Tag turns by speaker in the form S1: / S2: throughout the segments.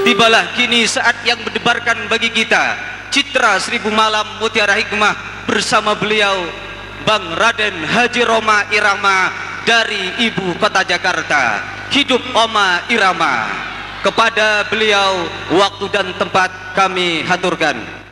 S1: Tibalah kini saat yang mendebarkan bagi kita citra 1000 malam mutiara hikmah bersama beliau Bang Raden Haji Roma Irama dari ibu kota Jakarta. Hidup Oma Irama. Kepada beliau waktu dan tempat kami haturkan.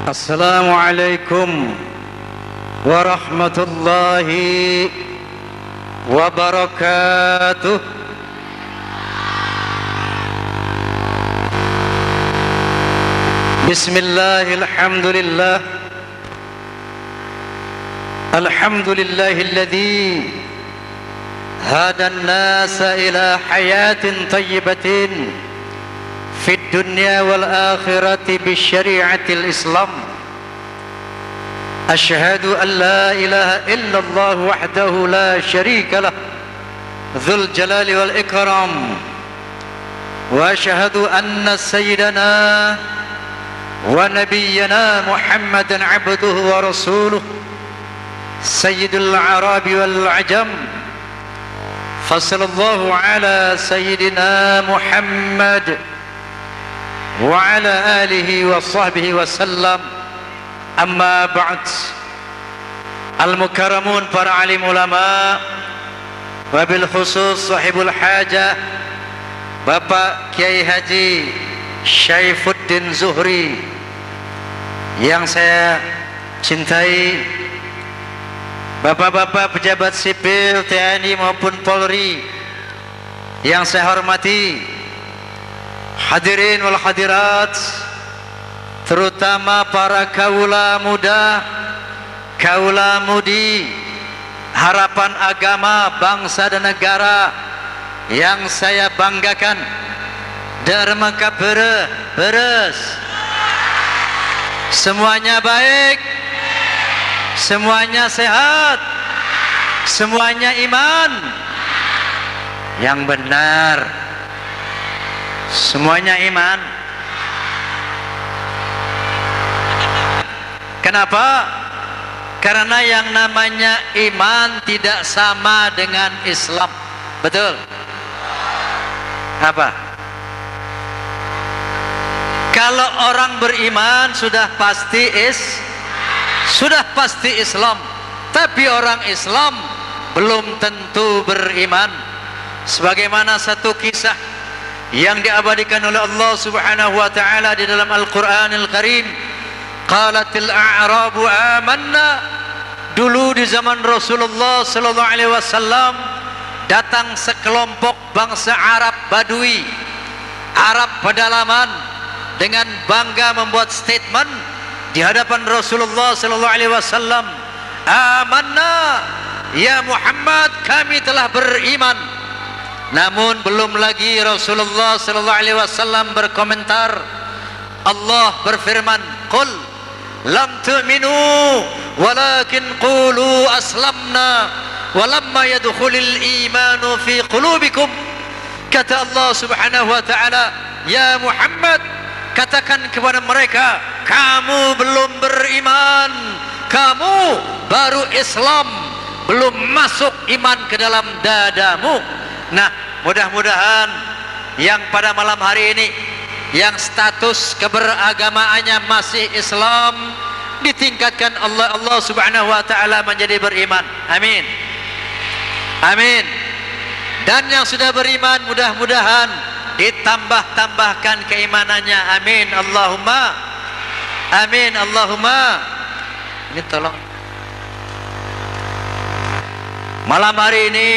S2: Assalamualaikum warahmatullahi wabarakatuh. Bismillahirrahmanirrahim. Alhamdulillahilladzi hada an-nasa ila hayatin thayyibatin في الدنيا والآخرة بالشريعة الإسلام. أشهد أن لا إله إلا الله وحده لا شريك له ذو الجلال والإكرام. وأشهد أن سيدنا ونبينا محمدا عبده ورسوله سيد الأعراب والعجم. فصلى الله على سيدنا محمد وعلى آله وصحبه وسلم. Amma ba'd. Al-mukarramun para alim ulama, wabil khusus sahibul hajah Bapak Kiai Haji Syaifuddin Zuhri yang saya cintai, bapak-bapak pejabat sipil TNI maupun Polri yang saya hormati, hadirin wal hadirat, terutama para kaula muda, kaula mudi, harapan agama, bangsa dan negara yang saya banggakan. Dharma beres, semuanya baik, semuanya sehat, semuanya iman yang benar, semuanya iman. Kenapa? Karena yang namanya iman tidak sama dengan Islam. Betul? Apa? Kalau orang beriman sudah pasti Islam. Tapi orang Islam belum tentu beriman. Sebagaimana satu kisah yang diabadikan oleh Allah Subhanahu wa taala di dalam Al-Qur'anil Karim. Qalatil a'rabu amanna. Dulu di zaman Rasulullah sallallahu alaihi wasallam datang sekelompok bangsa Arab Badui, Arab pedalaman, dengan bangga membuat statement di hadapan Rasulullah sallallahu alaihi wasallam, amanna ya Muhammad, kami telah beriman. Namun belum lagi Rasulullah sallallahu alaihi wasallam berkomentar, Allah berfirman, qul lam tu'minu walakin qulu aslamna walamma yadkhulul imanu fi qulubikum. Kata Allah Subhanahu wa taala, ya Muhammad, katakan kepada mereka, kamu belum beriman, kamu baru Islam, belum masuk iman ke dalam dadamu. Nah, mudah-mudahan yang pada malam hari ini yang status keberagamaannya masih Islam ditingkatkan Allah Subhanahu wa taala menjadi beriman. Amin. Amin. Dan yang sudah beriman mudah-mudahan ditambah-tambahkan keimanannya. Amin. Allahumma amin. Allahumma. Ini tolong. Malam hari ini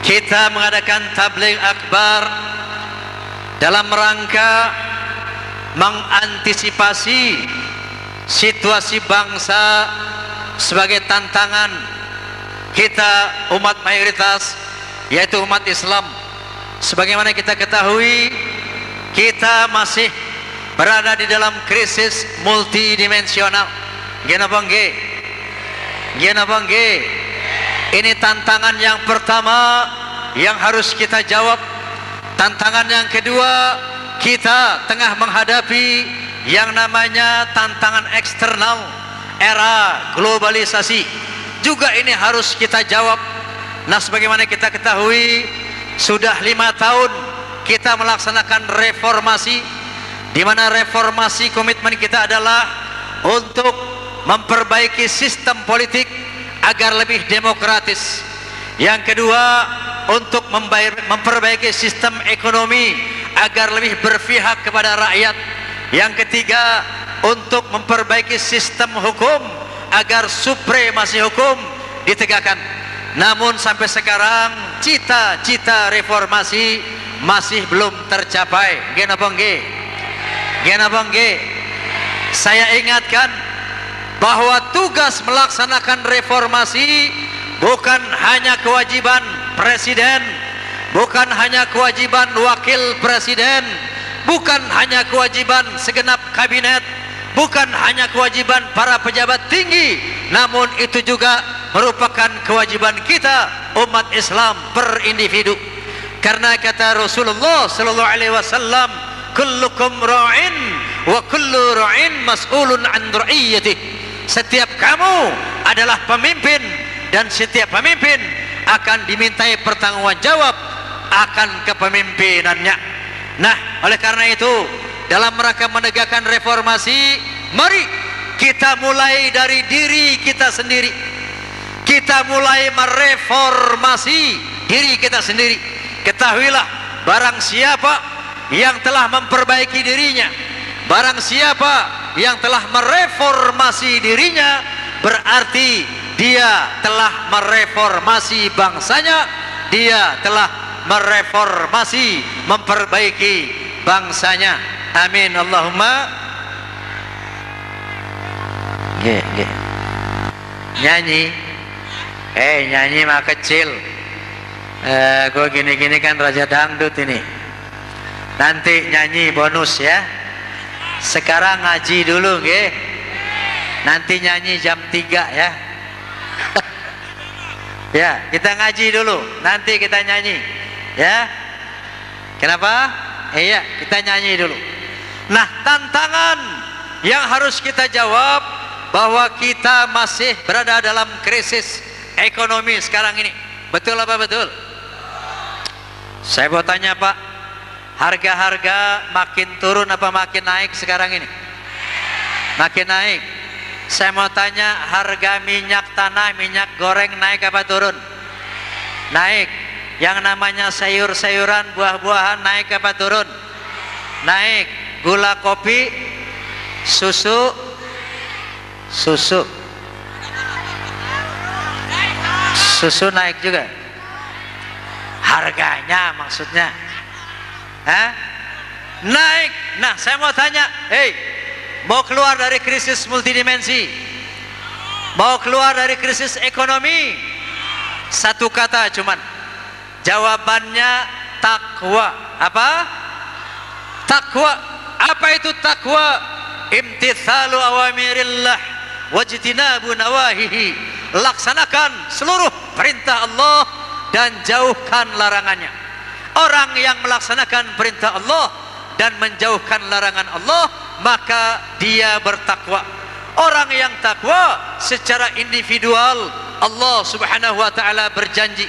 S2: kita mengadakan tabligh akbar dalam rangka mengantisipasi situasi bangsa sebagai tantangan kita umat mayoritas, yaitu umat Islam. Sebagaimana kita ketahui, kita masih berada di dalam krisis multidimensional. Gimana Bang G? Gimana Bang G? Ini tantangan yang pertama yang harus kita jawab. Tantangan yang kedua, kita tengah menghadapi yang namanya tantangan eksternal, era globalisasi. Juga ini harus kita jawab. Nah, sebagaimana kita ketahui, sudah 5 tahun kita melaksanakan reformasi, di mana reformasi komitmen kita adalah untuk memperbaiki sistem politik agar lebih demokratis. Yang kedua, untuk memperbaiki sistem ekonomi agar lebih berpihak kepada rakyat. Yang ketiga, untuk memperbaiki sistem hukum agar supremasi hukum ditegakkan. Namun sampai sekarang cita-cita reformasi masih belum tercapai. Gena Bangge, Gena Bangge. Saya ingatkan bahwa tugas melaksanakan reformasi bukan hanya kewajiban presiden, bukan hanya kewajiban wakil presiden, bukan hanya kewajiban segenap kabinet, bukan hanya kewajiban para pejabat tinggi, namun itu juga merupakan kewajiban kita umat Islam per individu. Karena kata Rasulullah sallallahu alaihi wasallam, kullukum ra'in wa kullu ra'in mas'ulun an ra'iyatihi. Setiap kamu adalah pemimpin dan setiap pemimpin akan dimintai pertanggungjawab akan kepemimpinannya. Nah, oleh karena itu, dalam rangka menegakkan reformasi, mari kita mulai dari diri kita sendiri. Kita mulai mereformasi diri kita sendiri. Ketahuilah, barang siapa yang telah memperbaiki dirinya, barang siapa yang telah mereformasi dirinya, berarti dia telah mereformasi bangsanya, dia telah mereformasi, memperbaiki bangsanya. Amin Allahumma. Nyanyi, nyanyi mah kecil. Gue gini-gini kan raja dangdut ini. Nanti nyanyi bonus ya. Sekarang ngaji dulu, nggih. Nanti nyanyi jam 3 ya. Ya, kita ngaji dulu, nanti kita nyanyi. Ya. Kenapa? Iya, kita nyanyi dulu. Nah, tantangan yang harus kita jawab bahwa kita masih berada dalam krisis ekonomi sekarang ini. Betul apa betul? Saya mau tanya Pak, harga-harga makin turun apa makin naik sekarang ini? Makin naik. Saya mau tanya, harga minyak tanah, minyak goreng naik apa turun? Naik. Yang namanya sayur-sayuran, buah-buahan naik apa turun? Naik. Gula kopi, susu, susu naik juga. Harganya maksudnya, naik. Nah, saya mau tanya, mau keluar dari krisis multidimensi, mau keluar dari krisis ekonomi, satu kata cuman, jawabannya takwa. Apa? Takwa. Apa itu takwa? Imtithalu awamirillah wajtinabu nawahihi. Laksanakan seluruh perintah Allah dan jauhkan larangannya. Orang yang melaksanakan perintah Allah dan menjauhkan larangan Allah, maka dia bertakwa. Orang yang takwa secara individual, Allah Subhanahu wa taala berjanji,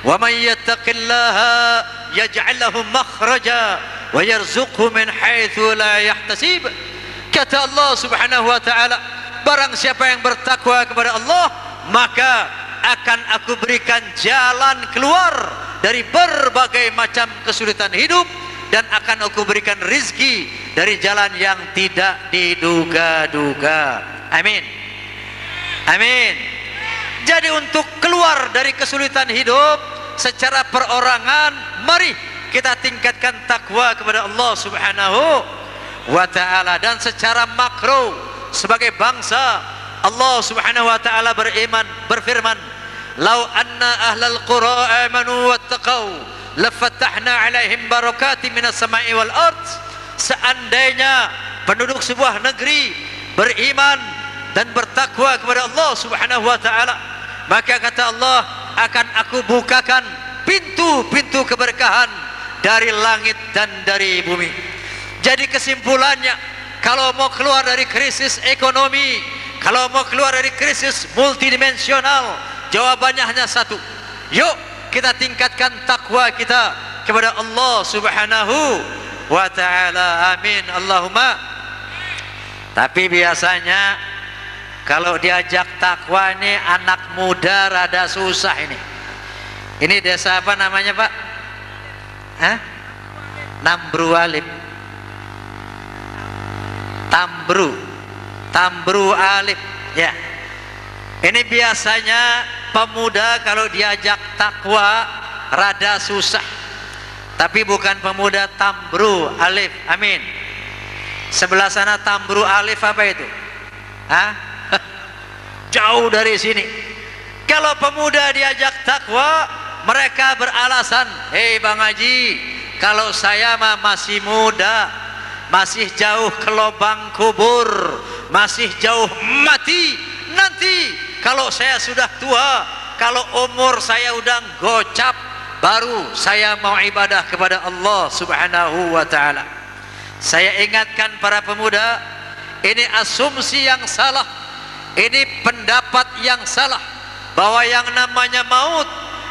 S2: "Wa may yattaqillaha yaj'al lahu makhraja wa yarzuqhu min haitsu la yahtasib." Kata Allah Subhanahu wa taala, barang siapa yang bertakwa kepada Allah, maka akan aku berikan jalan keluar dari berbagai macam kesulitan hidup, dan akan aku berikan rizki dari jalan yang tidak diduga-duga. Amin. Amin. Jadi untuk keluar dari kesulitan hidup secara perorangan, mari kita tingkatkan takwa kepada Allah Subhanahu wa ta'ala. Dan secara makro sebagai bangsa, Allah Subhanahu wa taala berfirman, "Lau anna ahlal qura amanu wattaqau lafatahna 'alaihim barakatin minas sama'i wal ard." Seandainya penduduk sebuah negeri beriman dan bertakwa kepada Allah Subhanahu wa taala, maka kata Allah, akan aku bukakan pintu-pintu keberkahan dari langit dan dari bumi. Jadi kesimpulannya, kalau mau keluar dari krisis ekonomi, kalau mau keluar dari krisis multidimensional, jawabannya hanya satu. Yuk kita tingkatkan takwa kita kepada Allah Subhanahu wa taala. Amin Allahumma. Tapi biasanya kalau diajak takwa ini anak muda rada susah ini. Ini desa apa namanya, Pak? Hah? Nambru Alif. Tambru Alif. Ya. Ini biasanya pemuda kalau diajak takwa rada susah. Tapi bukan pemuda Tambru Alif. Amin. Sebelah sana Tambru Alif apa itu? Hah? Jauh dari sini. Kalau pemuda diajak takwa, mereka beralasan, "Hei Bang Haji, kalau saya mah masih muda, masih jauh ke lubang kubur, masih jauh mati. Nanti kalau saya sudah tua, kalau umur saya udah gocap, baru saya mau ibadah kepada Allah Subhanahu wa taala." Saya ingatkan para pemuda, ini asumsi yang salah, ini pendapat yang salah, bahwa yang namanya maut,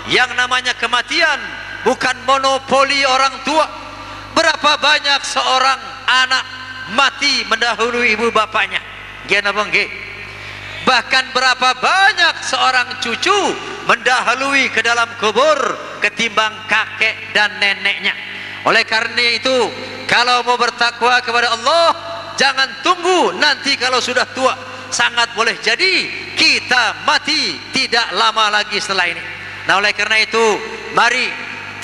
S2: yang namanya kematian bukan monopoli orang tua. Berapa banyak seorang anak mati mendahului ibu bapaknya? Bahkan berapa banyak seorang cucu mendahului ke dalam kubur ketimbang kakek dan neneknya. Oleh karena itu, kalau mau bertakwa kepada Allah, jangan tunggu nanti kalau sudah tua. Sangat boleh jadi kita mati tidak lama lagi setelah ini. Nah, oleh karena itu, mari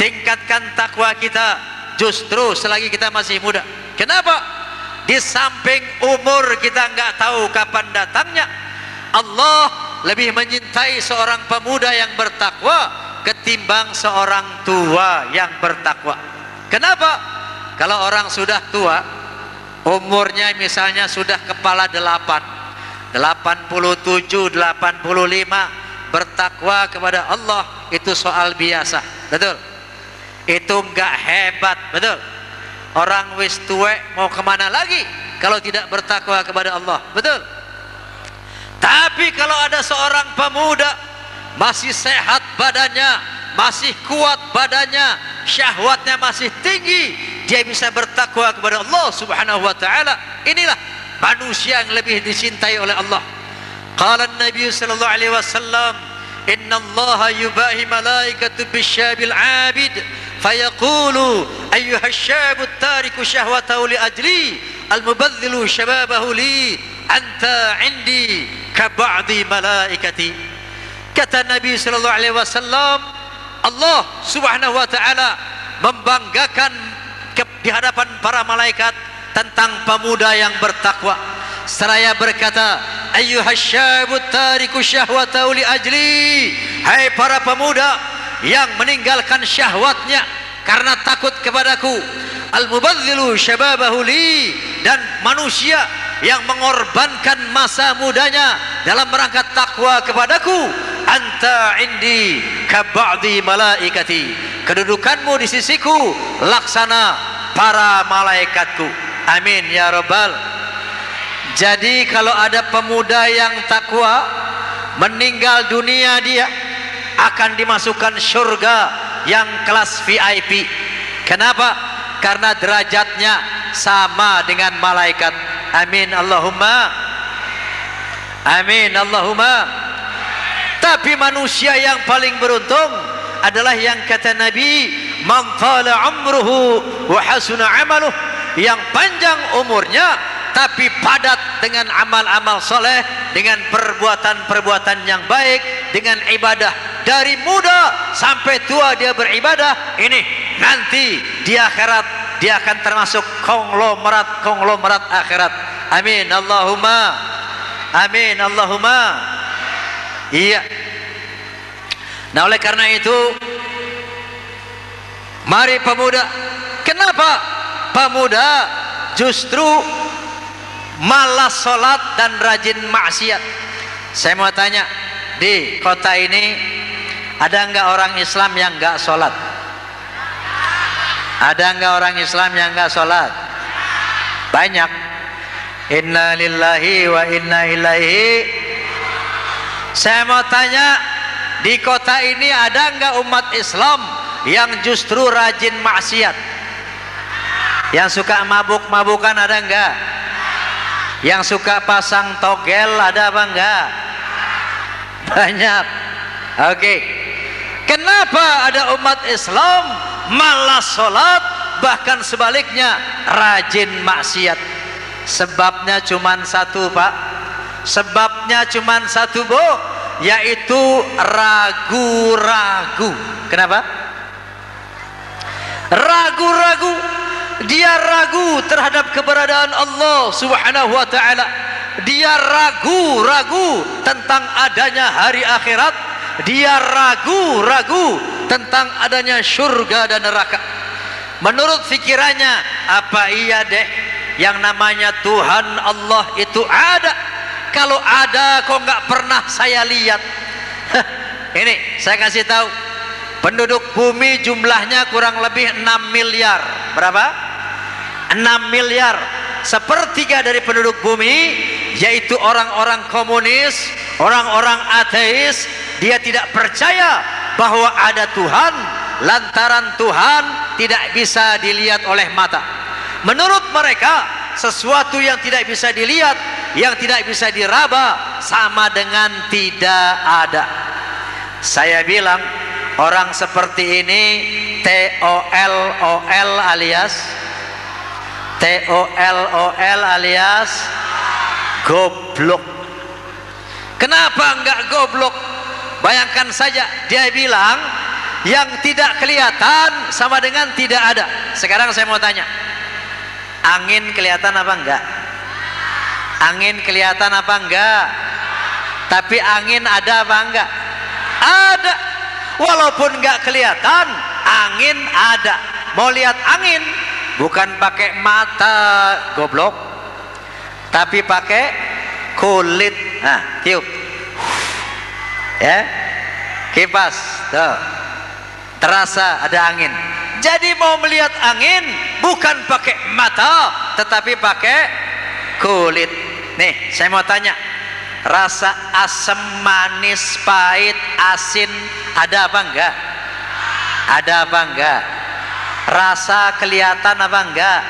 S2: tingkatkan takwa kita justru selagi kita masih muda. Kenapa? Di samping umur kita nggak tahu kapan datangnya, Allah lebih menyintai seorang pemuda yang bertakwa ketimbang seorang tua yang bertakwa. Kenapa? Kalau orang sudah tua, umurnya misalnya sudah kepala 87, 85, bertakwa kepada Allah itu soal biasa, betul? Itu enggak hebat, betul? Orang wis tuwek mau kemana lagi kalau tidak bertakwa kepada Allah, betul? Tapi kalau ada seorang pemuda masih sehat badannya, masih kuat badannya, syahwatnya masih tinggi, dia bisa bertakwa kepada Allah Subhanahu wa taala. Inilah manusia yang lebih dicintai oleh Allah. Qala an-nabiy sallallahu alaihi wasallam, "Inna Allah yubahi malaikatu bisyabil 'abid fayaqulu ayyuha asy-syabu at-tariku syahwatahu li ajli al-mubadhdhilu shababahu li anta 'indi ka ba'di malaikati." Kata Nabi sallallahu alaihi wasallam, Allah Subhanahu wa taala membanggakan di hadapan para malaikat tentang pemuda yang bertakwa. Seraya berkata, "Ayyuhasyabut tariku syahwatahu li ajli." Hai para pemuda yang meninggalkan syahwatnya karena takut kepadaku. Al-mubadzilu syababahu li, dan manusia yang mengorbankan masa mudanya dalam rangka takwa kepadaku. Anta indi ka ba'di malaikati. Kedudukanmu di sisiku laksana para malaikatku. Amin ya rabbal. Jadi kalau ada pemuda yang takwa meninggal dunia, dia akan dimasukkan surga yang kelas VIP. Kenapa? Karena derajatnya sama dengan malaikat. Amin Allahumma. Amin Allahumma. Tapi manusia yang paling beruntung adalah yang kata Nabi, "Man tala umruhu wa hasuna 'amaluh." Yang panjang umurnya tapi padat dengan amal-amal soleh, dengan perbuatan-perbuatan yang baik, dengan ibadah. Dari muda sampai tua dia beribadah. Ini nanti di akhirat dia akan termasuk konglomerat akhirat. Amin Allahumma. Amin Allahumma. Iya. Nah oleh karena itu, mari pemuda. Kenapa pemuda justru malas sholat dan rajin maksiat? Saya mau tanya, di kota ini ada nggak orang Islam yang nggak sholat? Ada nggak orang Islam yang nggak sholat? Banyak. Inna lillahi wa inna ilaihi. Saya mau tanya, di kota ini ada nggak umat Islam yang justru rajin maksiat? Yang suka mabuk-mabukan ada nggak? Yang suka pasang togel ada apa enggak? Banyak. Oke. Kenapa ada umat Islam malas sholat, bahkan sebaliknya rajin maksiat? Sebabnya cuman satu, Pak. Sebabnya cuman satu, Bu, yaitu ragu-ragu. Kenapa? Ragu-ragu. Dia ragu terhadap keberadaan Allah Subhanahu wa ta'ala. Dia ragu-ragu tentang adanya hari akhirat. Dia ragu-ragu tentang adanya surga dan neraka. Menurut fikirannya, apa iya deh yang namanya Tuhan Allah itu ada? Kalau ada kok nggak pernah saya lihat. Ini saya kasih tahu, penduduk bumi jumlahnya kurang lebih 6 miliar. Berapa? 6 miliar. Sepertiga dari penduduk bumi, yaitu orang-orang komunis, orang-orang ateis. Dia tidak percaya bahwa ada Tuhan, lantaran Tuhan tidak bisa dilihat oleh mata. Menurut mereka, sesuatu yang tidak bisa dilihat, yang tidak bisa diraba, sama dengan tidak ada. Saya bilang, orang seperti ini TOLOL alias goblok. Kenapa enggak goblok? Bayangkan saja, dia bilang yang tidak kelihatan sama dengan tidak ada. Sekarang saya mau tanya, angin kelihatan apa enggak? Angin kelihatan apa enggak? Tapi angin ada apa enggak? Ada. Walaupun enggak kelihatan, angin ada. Mau lihat angin, bukan pakai mata, goblok, tapi pakai kulit. Nah, tiup, ya, kipas, tuh, terasa ada angin. Jadi mau melihat angin bukan pakai mata, tetapi pakai kulit. Nih, saya mau tanya, rasa asam, manis, pahit, asin ada apa enggak? Ada apa enggak? Rasa kelihatan apa enggak?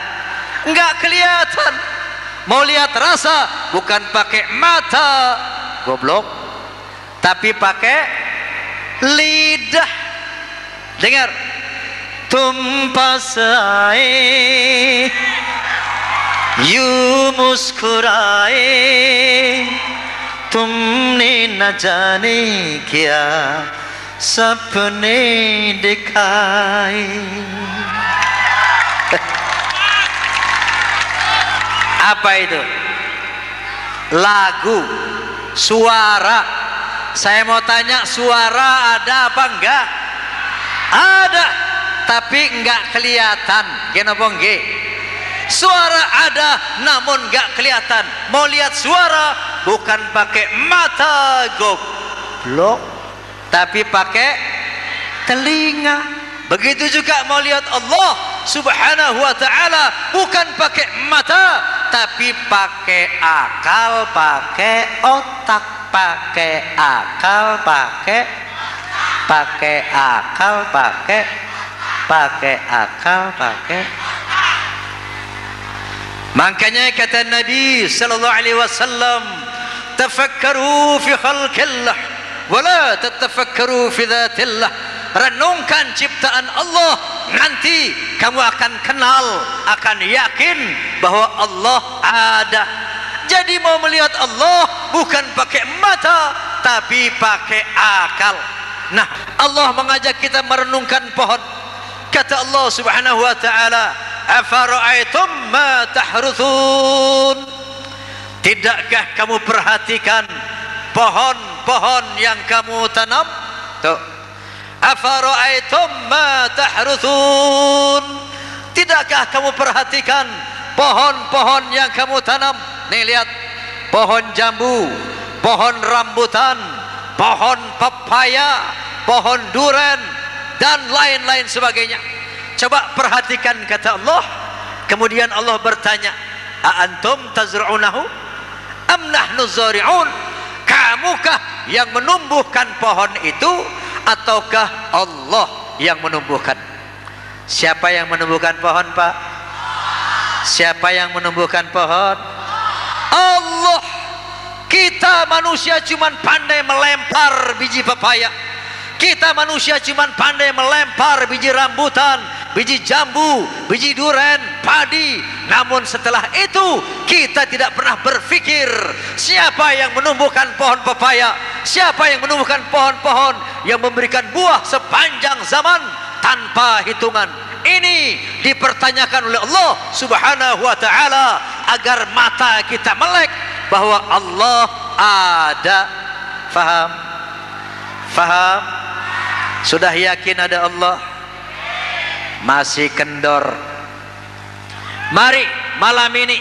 S2: Enggak kelihatan. Mau lihat rasa bukan pakai mata, goblok, tapi pakai lidah. Dengar, तुम पास आए यूं मुस्कुराए तुमने न जाने क्या सपने दिखाए. Apa itu? Lagu, suara. Saya mau tanya, suara ada apa enggak? Ada, tapi enggak kelihatan. Kenapa enggak? Suara ada, namun enggak kelihatan. Mau lihat suara, bukan pakai mata, goblok, tapi pakai telinga. Begitu juga mau lihat Allah Subhanahu wa ta'ala, bukan pakai mata, tapi pakai akal, pakai otak, pakai akal, pakai akal, pakai akal, pakai. Makanya kata Nabi sallallahu alaihi wasallam, tafakkaru fi khalqillah wa la tatafakkaru fi dzatillah. Renungkan ciptaan Allah, nanti kamu akan kenal, akan yakin bahwa Allah ada. Jadi mau melihat Allah bukan pakai mata, tapi pakai akal. Nah, Allah mengajak kita merenungkan pohon. Kata Allah Subhanahu wa ta'ala, afara'aitum ma tahruthun. Tidakkah kamu perhatikan pohon-pohon yang kamu tanam? Tuh. Afara'aitum ma tahruthun. Tidakkah kamu perhatikan pohon-pohon yang kamu tanam? Nih lihat, pohon jambu, pohon rambutan, pohon pepaya, pohon duren, dan lain-lain sebagainya. Coba perhatikan kata Allah. Kemudian Allah bertanya, a antum tazra'unahu am nahnu zari'un? Kamukah yang menumbuhkan pohon itu ataukah Allah yang menumbuhkan? Siapa yang menumbuhkan pohon, Pak? Siapa yang menumbuhkan pohon? Allah. Kita manusia cuma pandai melempar biji pepaya. Kita manusia cuma pandai melempar biji rambutan, biji jambu, biji duren, padi. Namun setelah itu kita tidak pernah berpikir siapa yang menumbuhkan pohon pepaya, siapa yang menumbuhkan pohon-pohon yang memberikan buah sepanjang zaman tanpa hitungan. Ini dipertanyakan oleh Allah Subhanahu wa ta'ala agar mata kita melek bahwa Allah ada. Faham? Faham? Sudah yakin ada Allah? Masih kendor. Mari malam ini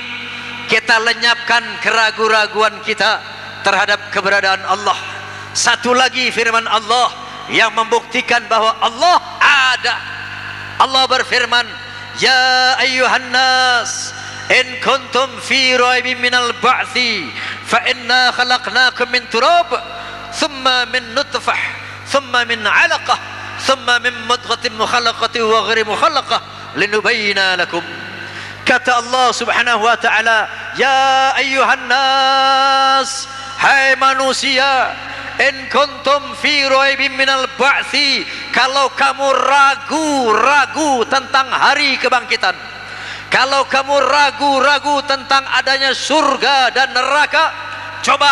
S2: kita lenyapkan keraguan-raguan kita terhadap keberadaan Allah. Satu lagi firman Allah yang membuktikan bahwa Allah ada. Allah berfirman, ya ayyuhan nas in kuntum fi raibin minal ba'thi fa inna khalaqnakum min turab thumma min nutfah thumma min 'alaqah thumma min mudghatin mukhallaqatin wa ghairi mukhallaqah linubayyana lakum. Kata Allah Subhanahu wa ta'ala, ya ayyuhan nas, hai manusia, in kuntum fi raibin minal ba'thi, kalau kamu ragu-ragu tentang hari kebangkitan, kalau kamu ragu-ragu tentang adanya surga dan neraka, coba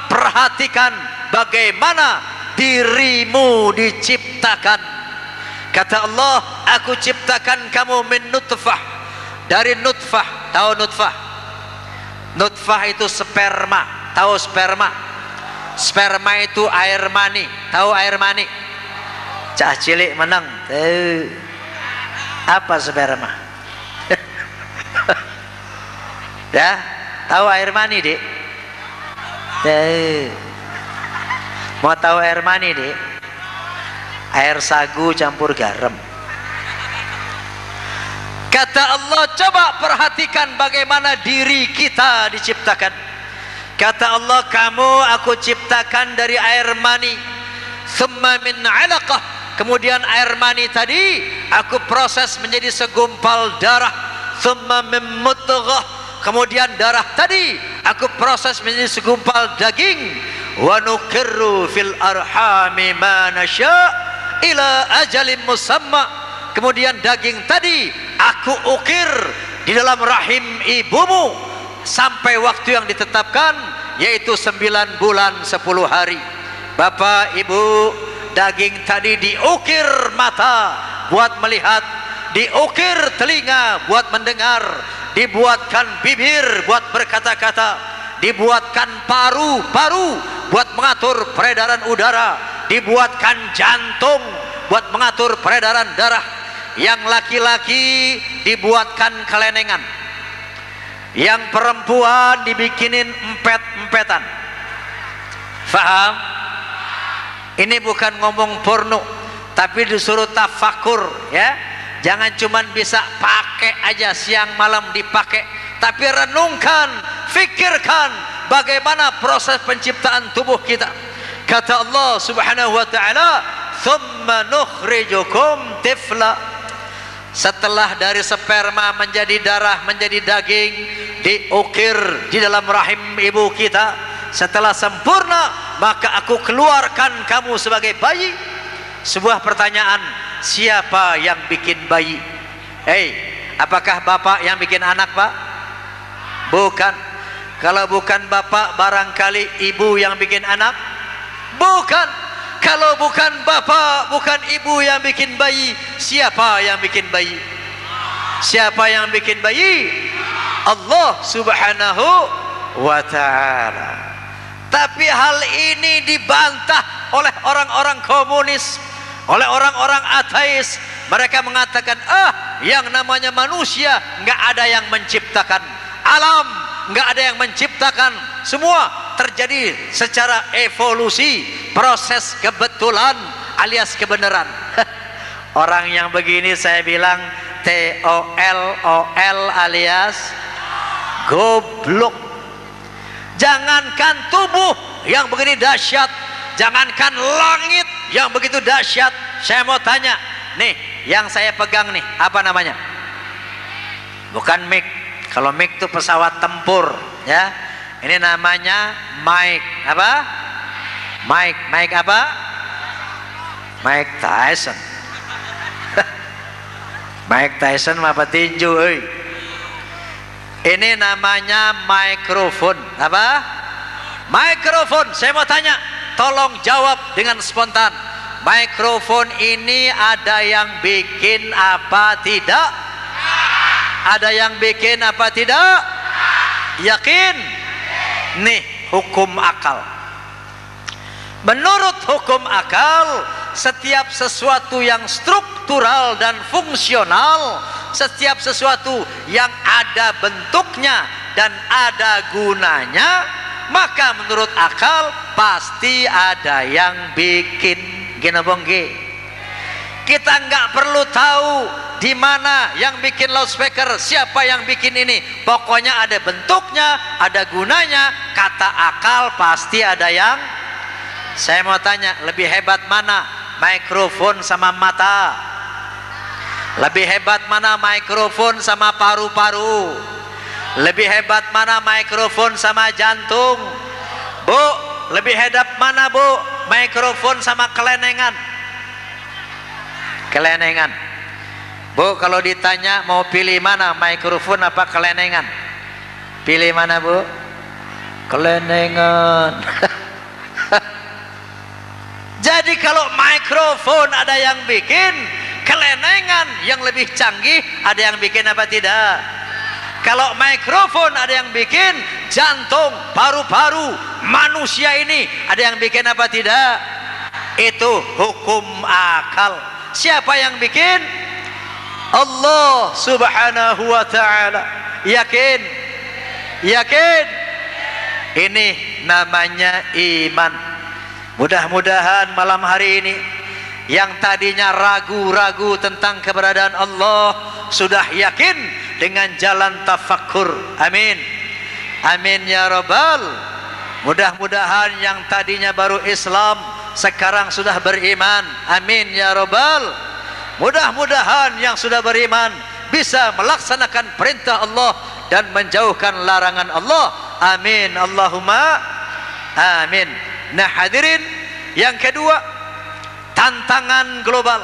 S2: perhatikan bagaimana dirimu diciptakan. Kata Allah, aku ciptakan kamu min nutfah, dari nutfah. Tahu nutfah? Nutfah itu sperma. Tahu sperma? Sperma itu air mani. Tahu air mani? Cah cilik menang. Apa sperma? Ya, tahu air mani, Dik? Mau tahu air mani, Dik? Air sagu campur garam. Kata Allah, coba perhatikan bagaimana diri kita diciptakan. Kata Allah, kamu aku ciptakan dari air mani, thumma min 'alaqah, kemudian air mani tadi aku proses menjadi segumpal darah, thumma min mudghah, kemudian darah tadi aku proses menjadi segumpal daging, wa nuqirru fil arhami ma nasya ila ajalin musamma, kemudian daging tadi aku ukir di dalam rahim ibumu sampai waktu yang ditetapkan, yaitu 9 bulan 10 hari. Bapak ibu, daging tadi diukir mata buat melihat, diukir telinga buat mendengar, dibuatkan bibir buat berkata-kata, dibuatkan paru-paru buat mengatur peredaran udara, dibuatkan jantung buat mengatur peredaran darah. Yang laki-laki dibuatkan kelenengan, yang perempuan dibikinin empet-empetan. Faham? Ini bukan ngomong porno, tapi disuruh tafakur, ya. Jangan cuman bisa pakai aja siang malam dipakai, tapi renungkan, fikirkan bagaimana proses penciptaan tubuh kita. Kata Allah Subhanahu wa ta'ala, thumma nukhrijukum tifla. Setelah dari sperma menjadi darah, menjadi daging, diukir di dalam rahim ibu kita, setelah sempurna maka aku keluarkan kamu sebagai bayi. Sebuah pertanyaan, siapa yang bikin bayi? Apakah bapak yang bikin anak, Pak? Bukan. Kalau bukan bapak, barangkali ibu yang bikin anak? Bukan. Kalau bukan bapak, bukan ibu yang bikin bayi, siapa yang bikin bayi? Siapa yang bikin bayi? Allah Subhanahu wa ta'ala. Tapi hal ini dibantah oleh orang-orang komunis, oleh orang-orang ateis. Mereka mengatakan, yang namanya manusia nggak ada yang menciptakan, alam nggak ada yang menciptakan, semua terjadi secara evolusi, proses kebetulan alias kebenaran. Orang yang begini saya bilang TOLOL alias goblok. Jangankan tubuh yang begini dahsyat, jangankan langit yang begitu dahsyat. Saya mau tanya, nih yang saya pegang nih apa namanya? Bukan mic. Kalau mic itu pesawat tempur, ya. Ini namanya mic. Apa? Mic apa? Mike Tyson. Mike Tyson apa tinju, euy. Ini namanya mikrofon. Apa? Mikrofon. Saya mau tanya, tolong jawab dengan spontan. Mikrofon ini ada yang bikin apa tidak? Ada yang bikin apa tidak? Yakin? Nih hukum akal. Menurut hukum akal, setiap sesuatu yang struktural dan fungsional, setiap sesuatu yang ada bentuknya dan ada gunanya, maka menurut akal pasti ada yang bikin. Gini bongge, kita nggak perlu tahu di mana yang bikin loudspeaker, siapa yang bikin ini, pokoknya ada bentuknya, ada gunanya. Kata akal pasti ada yang. Saya mau tanya, lebih hebat mana mikrofon sama mata? Lebih hebat mana mikrofon sama paru-paru? Lebih hebat mana mikrofon sama jantung? Bu, lebih hebat mana bu? Mikrofon sama kelenengan? Kelenengan. Bu, kalau ditanya mau pilih mana, mikrofon apa kelenengan? Pilih mana bu? Kelenengan. Jadi kalau mikrofon ada yang bikin, kelenengan yang lebih canggih ada yang bikin apa tidak? Kalau mikrofon ada yang bikin, jantung, paru-paru, manusia ini ada yang bikin apa tidak? Itu hukum akal. Siapa yang bikin? Allah subhanahu wa ta'ala. Yakin? Yakin? Ini namanya iman. Mudah-mudahan malam hari ini yang tadinya ragu-ragu tentang keberadaan Allah sudah yakin dengan jalan tafakkur. Amin. Amin ya rabbal. Mudah-mudahan yang tadinya baru Islam sekarang sudah beriman. Amin ya rabbal. Mudah-mudahan yang sudah beriman bisa melaksanakan perintah Allah dan menjauhkan larangan Allah. Amin Allahumma amin. Nah hadirin, yang kedua, tantangan global.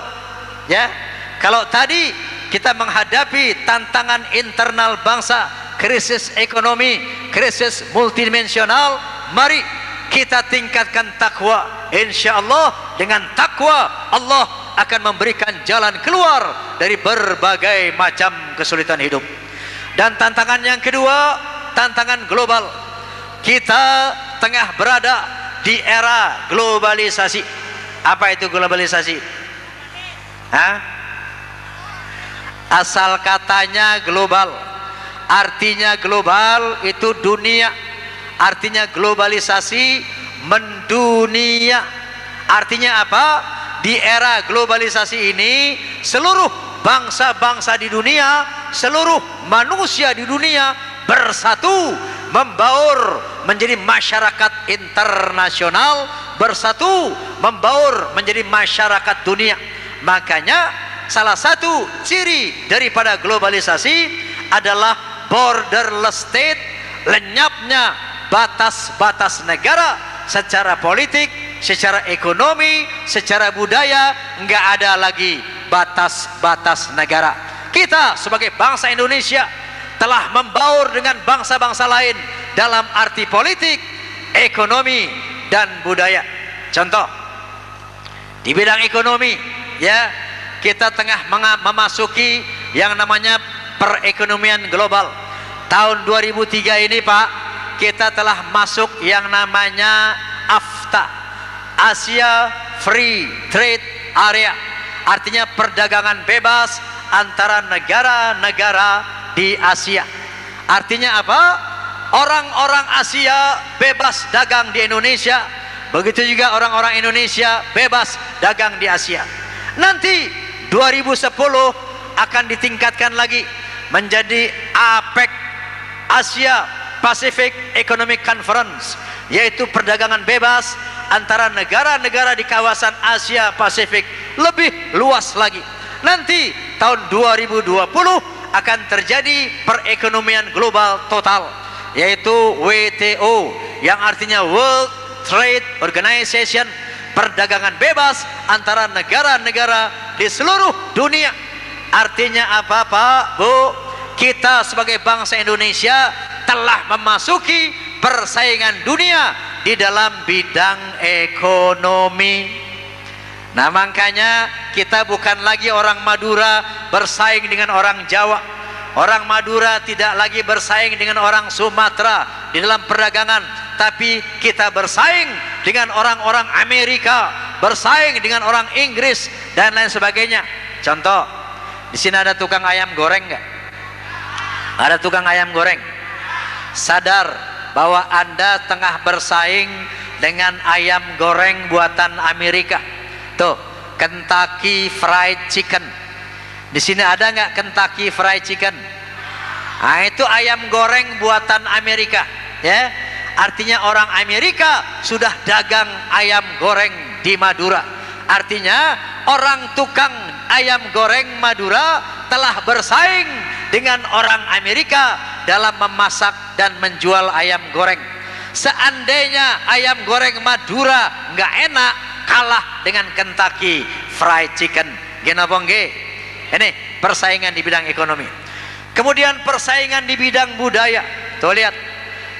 S2: Ya, kalau tadi kita menghadapi tantangan internal bangsa, krisis ekonomi, krisis multidimensional, mari kita tingkatkan takwa. Insya Allah dengan takwa Allah akan memberikan jalan keluar dari berbagai macam kesulitan hidup. Dan tantangan yang kedua, tantangan global. Kita tengah berada di era globalisasi. Apa itu globalisasi? Hah? Asal katanya global, artinya global itu dunia. Artinya globalisasi mendunia. Artinya apa? Di era globalisasi ini seluruh bangsa-bangsa di dunia, seluruh manusia di dunia bersatu, membaur menjadi masyarakat internasional, bersatu membaur menjadi masyarakat dunia. Makanya salah satu ciri daripada globalisasi adalah borderless state, lenyapnya batas-batas negara secara politik, secara ekonomi, secara budaya. Enggak ada lagi batas-batas negara. Kita sebagai bangsa Indonesia telah membaur dengan bangsa-bangsa lain dalam arti politik, ekonomi, dan budaya. Contoh, di bidang ekonomi, ya, kita tengah memasuki yang namanya perekonomian global. Tahun 2003 ini Pak, kita telah masuk yang namanya AFTA, Asia Free Trade Area. Artinya perdagangan bebas antara negara-negara di Asia. Artinya apa? Orang-orang Asia bebas dagang di Indonesia, begitu juga orang-orang Indonesia bebas dagang di Asia. Nanti 2010 akan ditingkatkan lagi menjadi APEC, Asia Pacific Economic Conference, yaitu perdagangan bebas antara negara-negara di kawasan Asia Pasifik, lebih luas lagi. Nanti tahun 2020 akan terjadi perekonomian global total, yaitu WTO, yang artinya World Trade Organization, perdagangan bebas antara negara-negara di seluruh dunia. Artinya apa Pak, Bu? Kita sebagai bangsa Indonesia telah memasuki persaingan dunia di dalam bidang ekonomi. Nah, makanya kita bukan lagi orang Madura bersaing dengan orang Jawa. Orang Madura tidak lagi bersaing dengan orang Sumatera di dalam perdagangan, tapi kita bersaing dengan orang-orang Amerika, bersaing dengan orang Inggris dan lain sebagainya. Contoh, di sini ada tukang ayam goreng nggak? Ada tukang ayam goreng. Sadar bahwa Anda tengah bersaing dengan ayam goreng buatan Amerika. Tuh, Kentucky Fried Chicken. Di sini ada nggak Kentucky Fried Chicken? Nah, itu ayam goreng buatan Amerika, ya. Artinya orang Amerika sudah dagang ayam goreng di Madura. Artinya orang tukang ayam goreng Madura telah bersaing dengan orang Amerika dalam memasak dan menjual ayam goreng. Seandainya ayam goreng Madura nggak enak, kalah dengan Kentucky Fried Chicken. Kenapa nggih? Ini persaingan di bidang ekonomi. Kemudian persaingan di bidang budaya. Tuh lihat,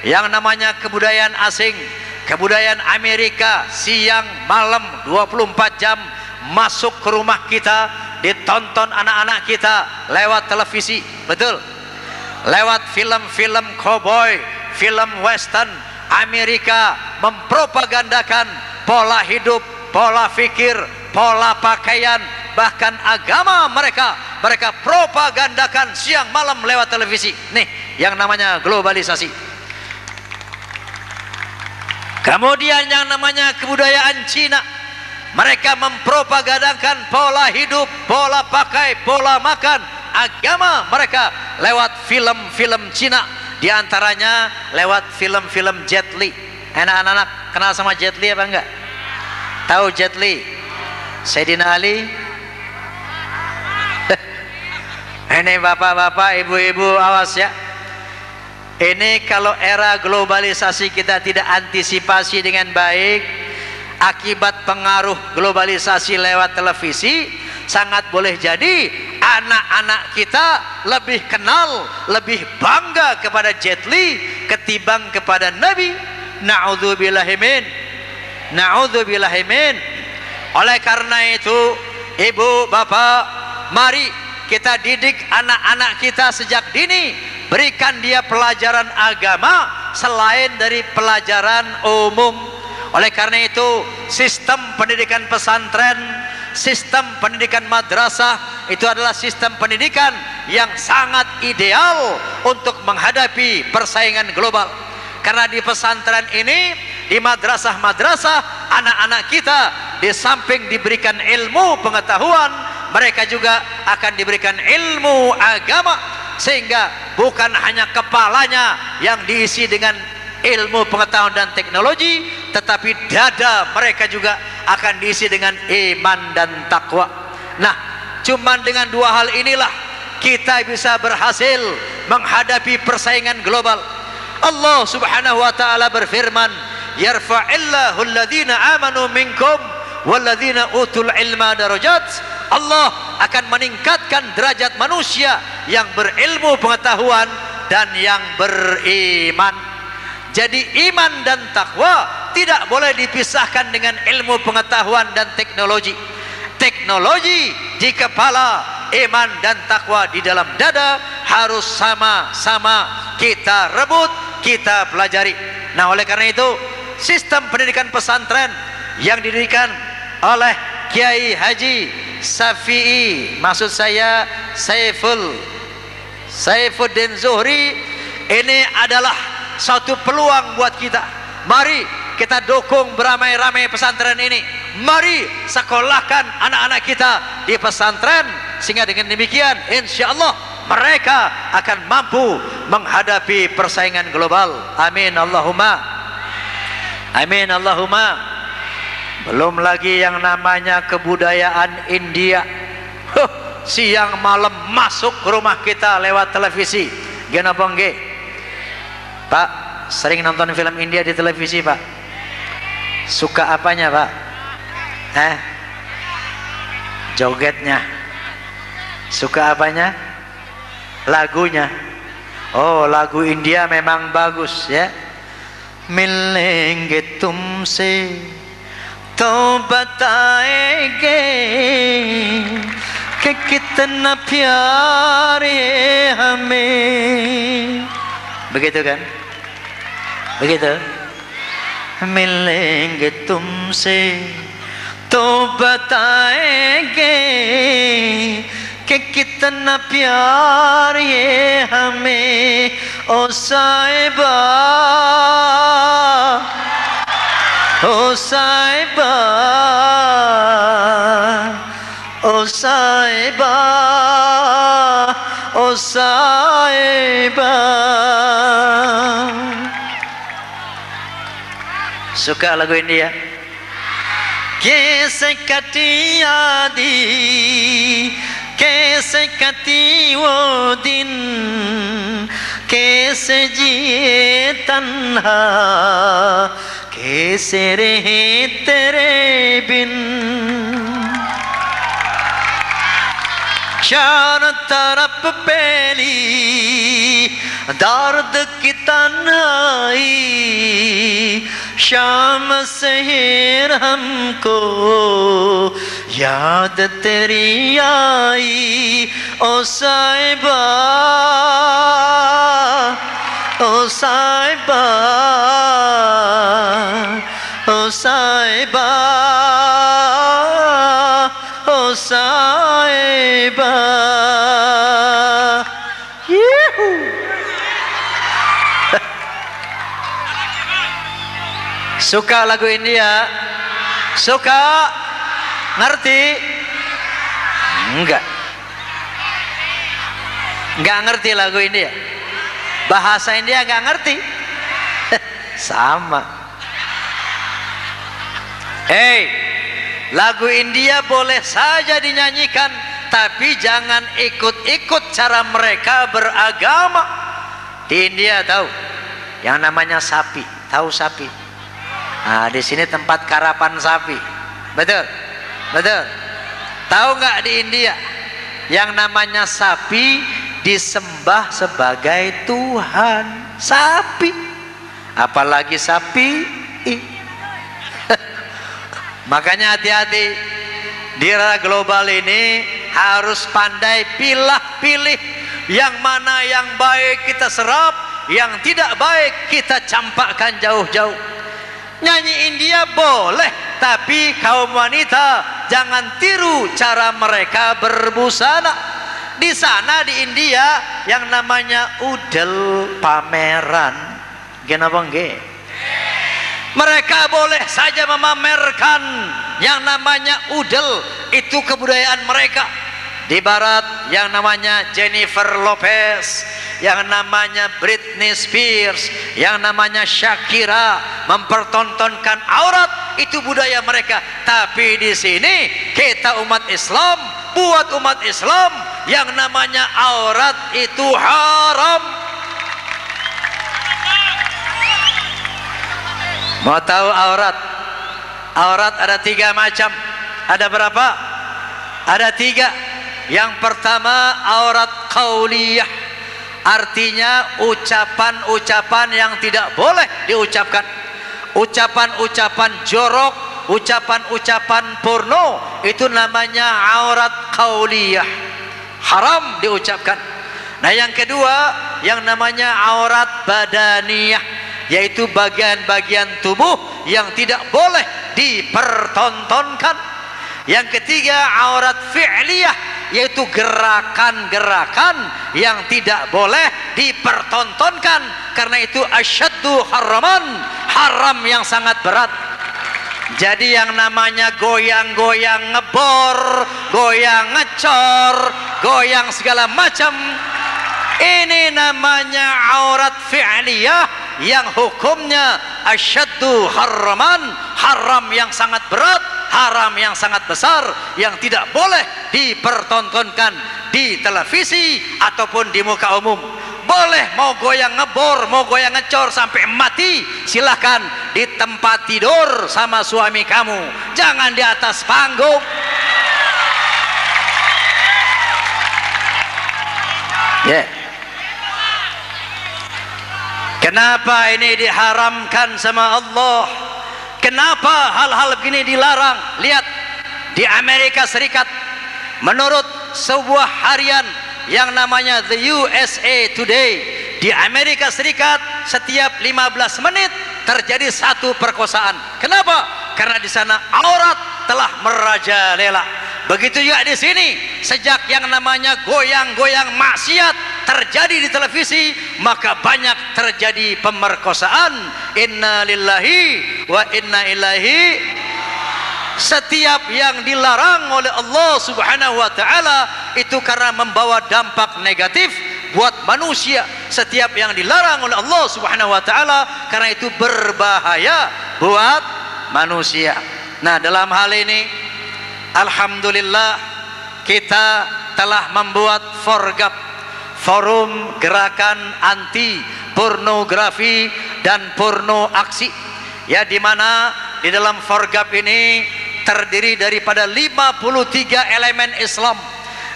S2: yang namanya kebudayaan asing, kebudayaan Amerika, siang malam 24 jam masuk ke rumah kita, ditonton anak-anak kita lewat televisi. Betul? Lewat film-film cowboy, film western. Amerika mempropagandakan pola hidup, pola fikir, pola pakaian, bahkan agama mereka propagandakan siang malam lewat televisi. Nih yang namanya globalisasi. Kemudian yang namanya kebudayaan Cina, mereka mempropagandakan pola hidup, pola pakai, pola makan, agama mereka lewat film-film Cina, diantaranya lewat film-film Jet Li. Anak-anak kenal sama Jet Li apa enggak? Tahu Jet Li? Sayyidina Ali? Ini bapak-bapak, ibu-ibu, awas ya. Ini kalau era globalisasi kita tidak antisipasi dengan baik, akibat pengaruh globalisasi lewat televisi, sangat boleh jadi anak-anak kita lebih kenal, lebih bangga kepada Jet Li ketimbang kepada Nabi. Na'udzubillahimin. Na'udzubillahimin. Oleh karena itu, ibu, bapak, mari kita didik anak-anak kita sejak dini, berikan dia pelajaran agama selain dari pelajaran umum. Oleh karena itu, sistem pendidikan pesantren, sistem pendidikan madrasah itu adalah sistem pendidikan yang sangat ideal untuk menghadapi persaingan global. Karena di pesantren ini, di madrasah-madrasah, anak-anak kita di samping diberikan ilmu pengetahuan, mereka juga akan diberikan ilmu agama, sehingga bukan hanya kepalanya yang diisi dengan ilmu pengetahuan dan teknologi, tetapi dada mereka juga akan diisi dengan iman dan takwa. Nah, cuman dengan dua hal inilah kita bisa berhasil menghadapi persaingan global. Allah Subhanahu wa taala berfirman, "Yarfa'illahu alladhina amanu minkum walladzina utul ilma darajat." Allah akan meningkatkan derajat manusia yang berilmu pengetahuan dan yang beriman. Jadi iman dan takwa tidak boleh dipisahkan dengan ilmu pengetahuan dan teknologi. Teknologi di kepala, iman dan takwa di dalam dada harus sama-sama kita rebut, kita pelajari. Nah, oleh karena itu sistem pendidikan pesantren yang didirikan oleh Kiai Haji Syafi'i, maksud saya Saifuddin Zuhri, ini adalah suatu peluang buat kita. Mari kita dukung beramai-ramai pesantren ini. Mari sekolahkan anak-anak kita di pesantren, sehingga dengan demikian insya Allah mereka akan mampu menghadapi persaingan global. Amin Allahumma, amin Allahumma. Belum lagi yang namanya kebudayaan India. Siang malam masuk ke rumah kita lewat televisi. Kenapa nggih? Pak, sering nonton film India di televisi, Pak? Suka apanya, Pak? Jogetnya. Suka apanya? Lagunya. Oh, lagu India memang bagus ya. Milenge tumse तो बताएंगे कि कितना प्यार है हमें. Begitu kan? Begitu. मिलेंगे तुमसे तो बताएंगे कि कितना प्यार ये हमें. ओ साहिबा, ओ साहिबा, ओ साहिबा, ओ साहिबा. Suka lagu India? कैसे कटी यादी, कैसे कटी वो दिन, कैसे जिए तन्हा, कैसे रहे तेरे बिन. चारों तरफ पहली दर्द की तन्हाई, शाम शहर हमको याद तेरी आई. ओ साहिबा, ओ साहिबा, ओ साहिबा, ओ साहिबा. Suka lagu India? Suka? Ngerti? Enggak. Enggak ngerti lagu India. Bahasa India enggak ngerti. Sama. Lagu India boleh saja dinyanyikan, tapi jangan ikut-ikut cara mereka beragama. Di India tahu yang namanya sapi, tahu sapi? Nah, di sini tempat karapan sapi. Betul? Betul. Tahu nggak di India yang namanya sapi disembah sebagai Tuhan? Sapi. Apalagi sapi. Makanya hati-hati di era global ini, harus pandai pilih yang mana yang baik kita serap, yang tidak baik kita campakkan jauh-jauh. Nyanyi India boleh, tapi kaum wanita jangan tiru cara mereka berbusana. Di sana di India yang namanya udel pameran. Kenapa nggih? Mereka boleh saja memamerkan yang namanya udel, itu kebudayaan mereka. Di barat yang namanya Jennifer Lopez, yang namanya Britney Spears, yang namanya Shakira mempertontonkan aurat, itu budaya mereka. Tapi di sini kita umat Islam, buat umat Islam yang namanya aurat itu haram. Mau tahu aurat? Aurat ada 3 macam. Ada berapa? Ada 3. Yang pertama aurat qauliyah, artinya ucapan-ucapan yang tidak boleh diucapkan, ucapan-ucapan jorok, ucapan-ucapan porno, itu namanya aurat qauliyah, haram diucapkan. Nah yang kedua yang namanya aurat badaniyah, yaitu bagian-bagian tubuh yang tidak boleh dipertontonkan. Yang ketiga aurat fi'liyah, yaitu gerakan-gerakan yang tidak boleh dipertontonkan, karena itu asyaddu haraman, haram yang sangat berat. Jadi yang namanya goyang-goyang ngebor, goyang ngecor, goyang segala macam, ini namanya aurat fi'liyah yang hukumnya asyaddu haraman, haram yang sangat berat, haram yang sangat besar, yang tidak boleh dipertontonkan di televisi ataupun di muka umum. Boleh mau goyang ngebor, mau goyang ngecor sampai mati, silahkan di tempat tidur sama suami kamu, jangan di atas panggung. Kenapa ini diharamkan sama Allah? Kenapa hal-hal begini dilarang? Lihat di Amerika Serikat, menurut sebuah harian yang namanya The USA Today, di Amerika Serikat setiap 15 menit terjadi satu perkosaan. Kenapa? Karena di sana aurat telah merajalela. Begitu juga di sini, sejak yang namanya goyang-goyang maksiat terjadi di televisi, maka banyak terjadi pemerkosaan. Inna lillahi wa inna ilaihi. Setiap yang dilarang oleh Allah Subhanahu wa taala itu karena membawa dampak negatif buat manusia. Setiap yang dilarang oleh Allah Subhanahu wa taala karena itu berbahaya buat manusia. Nah, dalam hal ini alhamdulillah kita telah membuat Forgap, Forum Gerakan Anti Pornografi dan Porno Aksi, ya, di mana di dalam Forgap ini terdiri daripada 53 elemen Islam.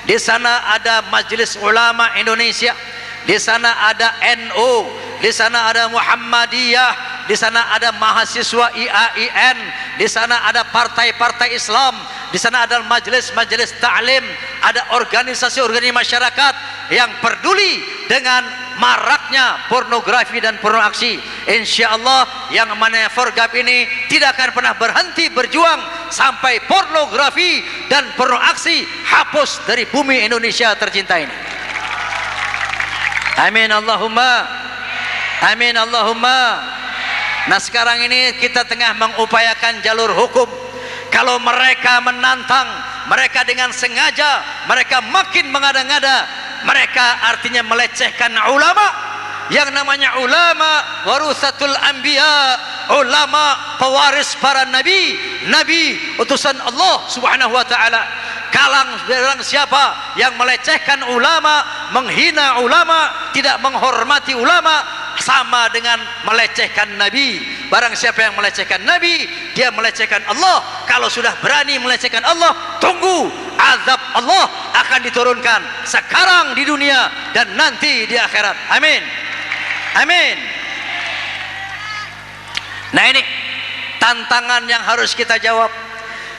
S2: Di sana ada Majelis Ulama Indonesia, di sana ada NU, di sana ada Muhammadiyah, di sana ada mahasiswa IAIN, di sana ada partai-partai Islam, di sana ada majelis-majelis ta'lim, ada organisasi-organisasi masyarakat yang peduli dengan maraknya pornografi dan porno aksi. Insyaallah yang mana Forgap ini tidak akan pernah berhenti berjuang sampai pornografi dan porno aksi hapus dari bumi Indonesia tercinta ini. Amin Allahumma, amin Allahumma. Nah, sekarang ini kita tengah mengupayakan jalur hukum. Kalau mereka menantang, mereka dengan sengaja, mereka makin mengada-ngada, mereka artinya melecehkan ulama. Yang namanya ulama warusatul anbiya, ulama pewaris para nabi, nabi utusan Allah Subhanahu wa taala. Barang siapa yang melecehkan ulama, menghina ulama, tidak menghormati ulama, sama dengan melecehkan nabi. Barang siapa yang melecehkan nabi, dia melecehkan Allah. Kalau sudah berani melecehkan Allah, tunggu azab Allah akan diturunkan sekarang di dunia dan nanti di akhirat. Amin, amin. Nah, ini tantangan yang harus kita jawab.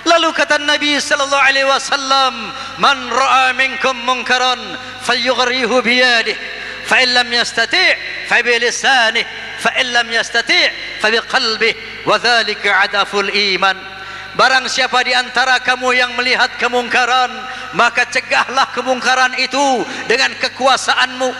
S2: Lalu kata Nabi sallallahu alaihi wasallam, "Man ra'a minkum munkaran falyughrihhu bi yadihi, fa in lam yastati' fa bi lisanihi, fa in lam yastati' fa bi qalbihi, wa dzalika adaful iman." Barang siapa di antara kamu yang melihat kemungkaran, maka cegahlah kemungkaran itu dengan kekuasaanmu,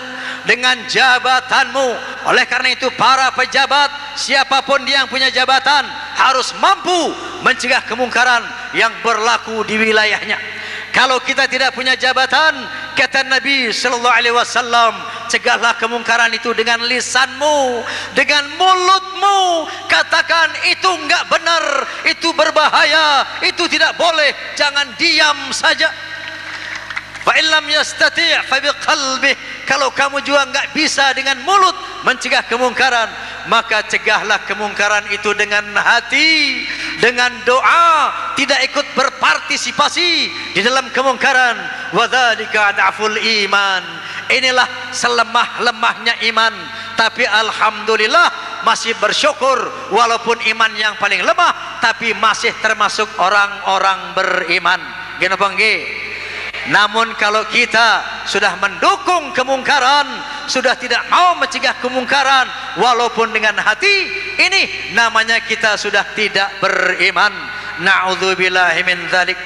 S2: dengan jabatanmu. Oleh karena itu para pejabat, siapapun dia yang punya jabatan, harus mampu mencegah kemungkaran yang berlaku di wilayahnya. Kalau kita tidak punya jabatan, kata Nabi sallallahu alaihi wasallam, cegahlah kemungkaran itu dengan lisanmu, dengan mulutmu. Katakan itu enggak benar, itu berbahaya, itu tidak boleh, jangan diam saja. Fa in lam yastati' fa biqalbihi. Kalau kamu juga enggak bisa dengan mulut mencegah kemungkaran, maka cegahlah kemungkaran itu dengan hati, dengan doa, tidak ikut berpartisipasi di dalam kemungkaran. Wa dzalika adaful iman. Inilah selemah-lemahnya iman. Tapi alhamdulillah masih bersyukur, walaupun iman yang paling lemah tapi masih termasuk orang-orang beriman. Gini apa nggih? Namun kalau kita sudah mendukung kemungkaran, sudah tidak mau mencegah kemungkaran walaupun dengan hati, ini namanya kita sudah tidak beriman. Na'udzubillahi min dzalik.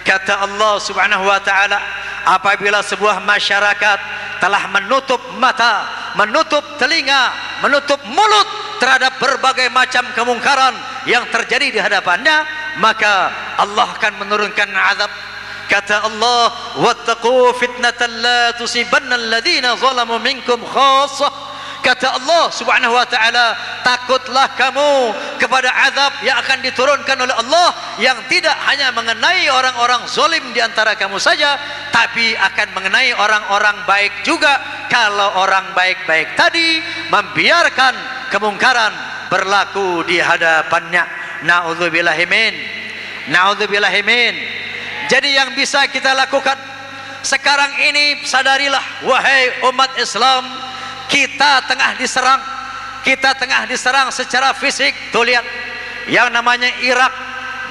S2: Kata Allah Subhanahu wa taala, apabila sebuah masyarakat telah menutup mata, menutup telinga, menutup mulut terhadap berbagai macam kemungkaran yang terjadi di hadapannya, maka Allah akan menurunkan azab. Kata Allah, wattaqu fitnatan la tusibanna alladhina zalamu minkum khassah. Kata Allah Subhanahu wa taala, takutlah kamu kepada azab yang akan diturunkan oleh Allah, yang tidak hanya mengenai orang-orang zalim di antara kamu saja, tapi akan mengenai orang-orang baik juga, kalau orang baik-baik tadi membiarkan kemungkaran berlaku di hadapannya. Na'udzubillahi min. Na'udzubillahi min. Jadi yang bisa kita lakukan sekarang ini, sadarilah wahai umat Islam, kita tengah diserang. Kita tengah diserang secara fisik. Tuh lihat, yang namanya Irak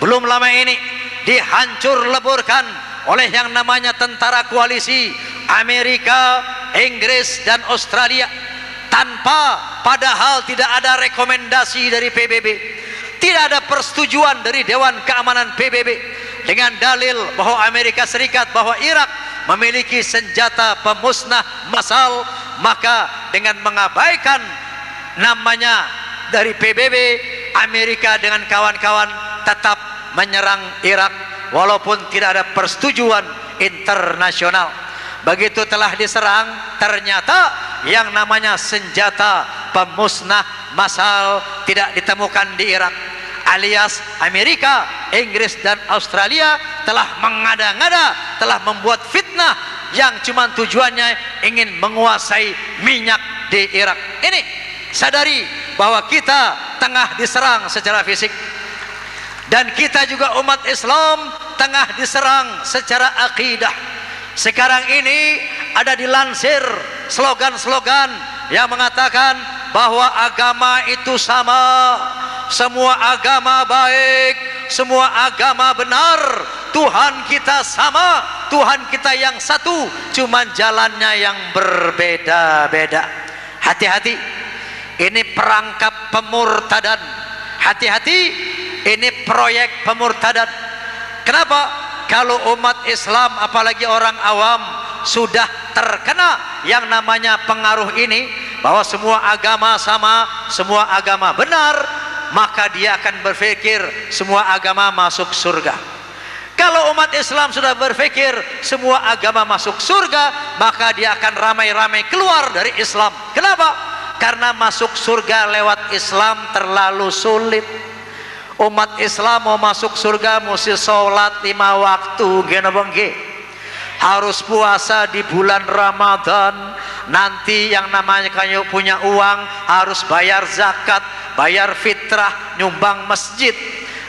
S2: belum lama ini dihancur leburkan oleh yang namanya tentara koalisi Amerika, Inggris dan Australia, padahal tidak ada rekomendasi dari PBB, tidak ada persetujuan dari Dewan Keamanan PBB, dengan dalil bahwa Amerika Serikat, bahwa Irak memiliki senjata pemusnah massal. Maka dengan mengabaikan namanya dari PBB, Amerika dengan kawan-kawan tetap menyerang Irak walaupun tidak ada persetujuan internasional. Begitu telah diserang, ternyata yang namanya senjata pemusnah massal tidak ditemukan di Irak, alias Amerika, Inggris dan Australia telah mengada-ngada, telah membuat fitnah yang cuma tujuannya ingin menguasai minyak di Irak. Ini sadari bahwa kita tengah diserang secara fisik, dan kita juga umat Islam tengah diserang secara akidah. Sekarang ini ada dilansir slogan-slogan yang mengatakan bahwa agama itu sama, semua agama baik, semua agama benar, Tuhan kita sama, Tuhan kita yang satu, cuman jalannya yang berbeda-beda. Hati-hati, ini perangkap pemurtadan. Hati-hati, ini proyek pemurtadan. Kenapa? Kalau umat Islam, apalagi orang awam, sudah terkena yang namanya pengaruh ini, bahwa semua agama sama, semua agama benar, maka dia akan berpikir semua agama masuk surga. Kalau umat Islam sudah berpikir semua agama masuk surga, maka dia akan ramai-ramai keluar dari Islam. Kenapa? Karena masuk surga lewat Islam terlalu sulit. Umat Islam mau masuk surga mesti sholat 5 waktu, harus puasa di bulan Ramadan. Nanti yang namanya kamu punya uang harus bayar zakat, bayar fitrah, nyumbang masjid.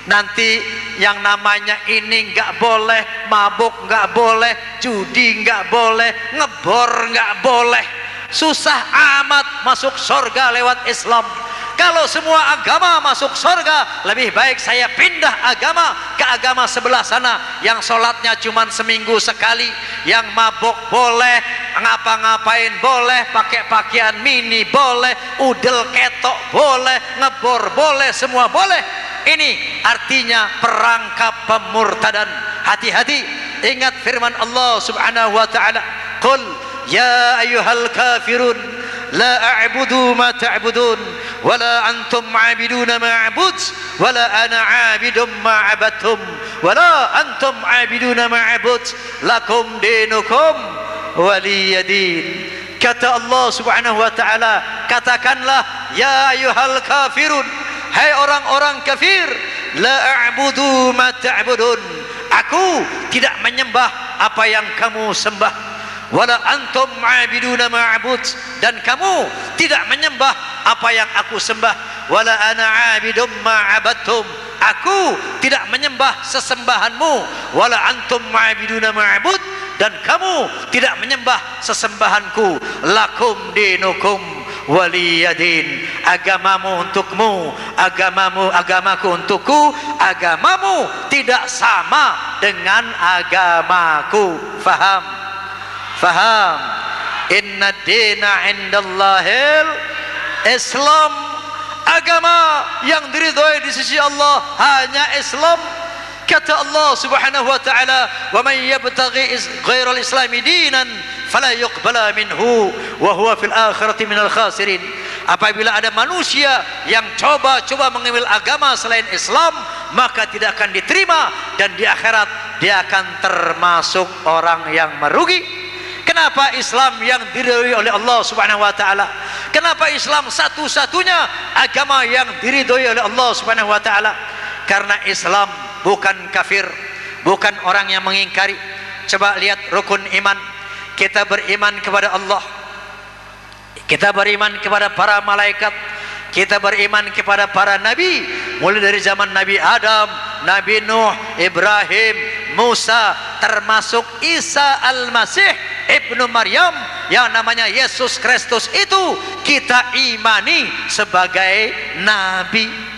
S2: Nanti yang namanya ini nggak boleh, mabuk nggak boleh, judi nggak boleh, ngebor nggak boleh. Susah amat masuk surga lewat Islam. Kalau semua agama masuk surga, lebih baik saya pindah agama ke agama sebelah sana, yang sholatnya cuma seminggu sekali, yang mabuk boleh, ngapa-ngapain boleh, pakai pakaian mini boleh, udel ketok boleh, ngebor boleh, semua boleh. Ini artinya perangkap pemurtadan. Hati-hati, ingat firman Allah Subhanahu wa taala, qul ya ayyuhal kafirun la a'budu ma ta'budun wala antum 'abiduna ma a'bud wala ana 'abidum ma 'abadtum wala antum 'abiduna ma a'bud lakum dinukum waliyadin. Kata Allah Subhanahu wa taala, katakanlah ya ayyuhal kafirun, hai orang-orang kafir, la a'budu ma ta'budun, aku tidak menyembah apa yang kamu sembah, wala antum 'abiduna ma'bud, dan kamu tidak menyembah apa yang aku sembah, wala ana 'abidum ma'abadtum, aku tidak menyembah sesembahanmu, wala antum 'abiduna ma'bud, dan kamu tidak menyembah sesembahanku, lakum dinukum waliyadin. Agamamu untukmu, agamaku untukku. Agamamu tidak sama dengan agamaku. Faham? Faham? Inna dina indallahil Islam. Agama yang diridhoi di sisi Allah hanya Islam. Kata Allah Subhanahu wa taala, "Wa man yabtaghi ghairal islami dinan fala yuqbala minhu wa huwa fil akhirati minal khasirin." Apabila ada manusia yang coba-coba mengambil agama selain Islam, maka tidak akan diterima, dan di akhirat dia akan termasuk orang yang merugi. Kenapa Islam yang diridhoi oleh Allah Subhanahu wa taala? Kenapa Islam satu-satunya agama yang diridhoi oleh Allah Subhanahu wa taala? Karena Islam bukan kafir, bukan orang yang mengingkari. Coba lihat rukun iman. Kita beriman kepada Allah, kita beriman kepada para malaikat, kita beriman kepada para nabi, mulai dari zaman Nabi Adam, Nabi Nuh, Ibrahim, Musa, termasuk Isa Al-Masih Ibnu Maryam yang namanya Yesus Kristus, itu kita imani sebagai nabi.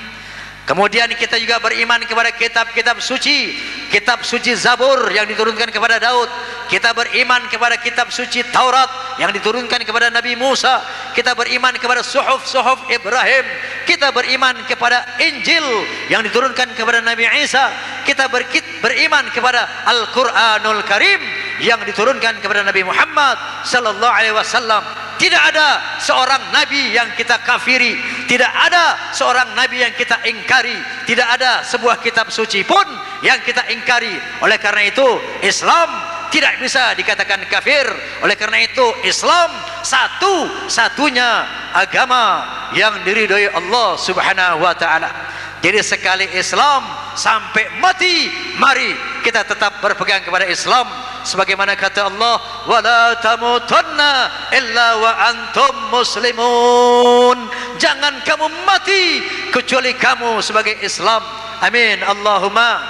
S2: Kemudian kita juga beriman kepada kitab-kitab suci. Kitab suci Zabur yang diturunkan kepada Daud. Kita beriman kepada kitab suci Taurat yang diturunkan kepada Nabi Musa. Kita beriman kepada suhuf Ibrahim. Kita beriman kepada Injil yang diturunkan kepada Nabi Isa. Kita beriman kepada Al-Quranul Karim yang diturunkan kepada Nabi Muhammad sallallahu alaihi wasallam. Tidak ada seorang nabi yang kita kafiri, tidak ada seorang nabi yang kita ingkari, tidak ada sebuah kitab suci pun yang kita ingkari. Oleh karena itu Islam tidak bisa dikatakan kafir. Oleh karena itu Islam satu-satunya agama yang diridhoi Allah Subhanahu wa taala. Jadi sekali Islam sampai mati, mari kita tetap berpegang kepada Islam. Sebagaimana kata Allah, wala tamutunna illa wa antum muslimun. Jangan kamu mati kecuali kamu sebagai Islam. Amin Allahumma,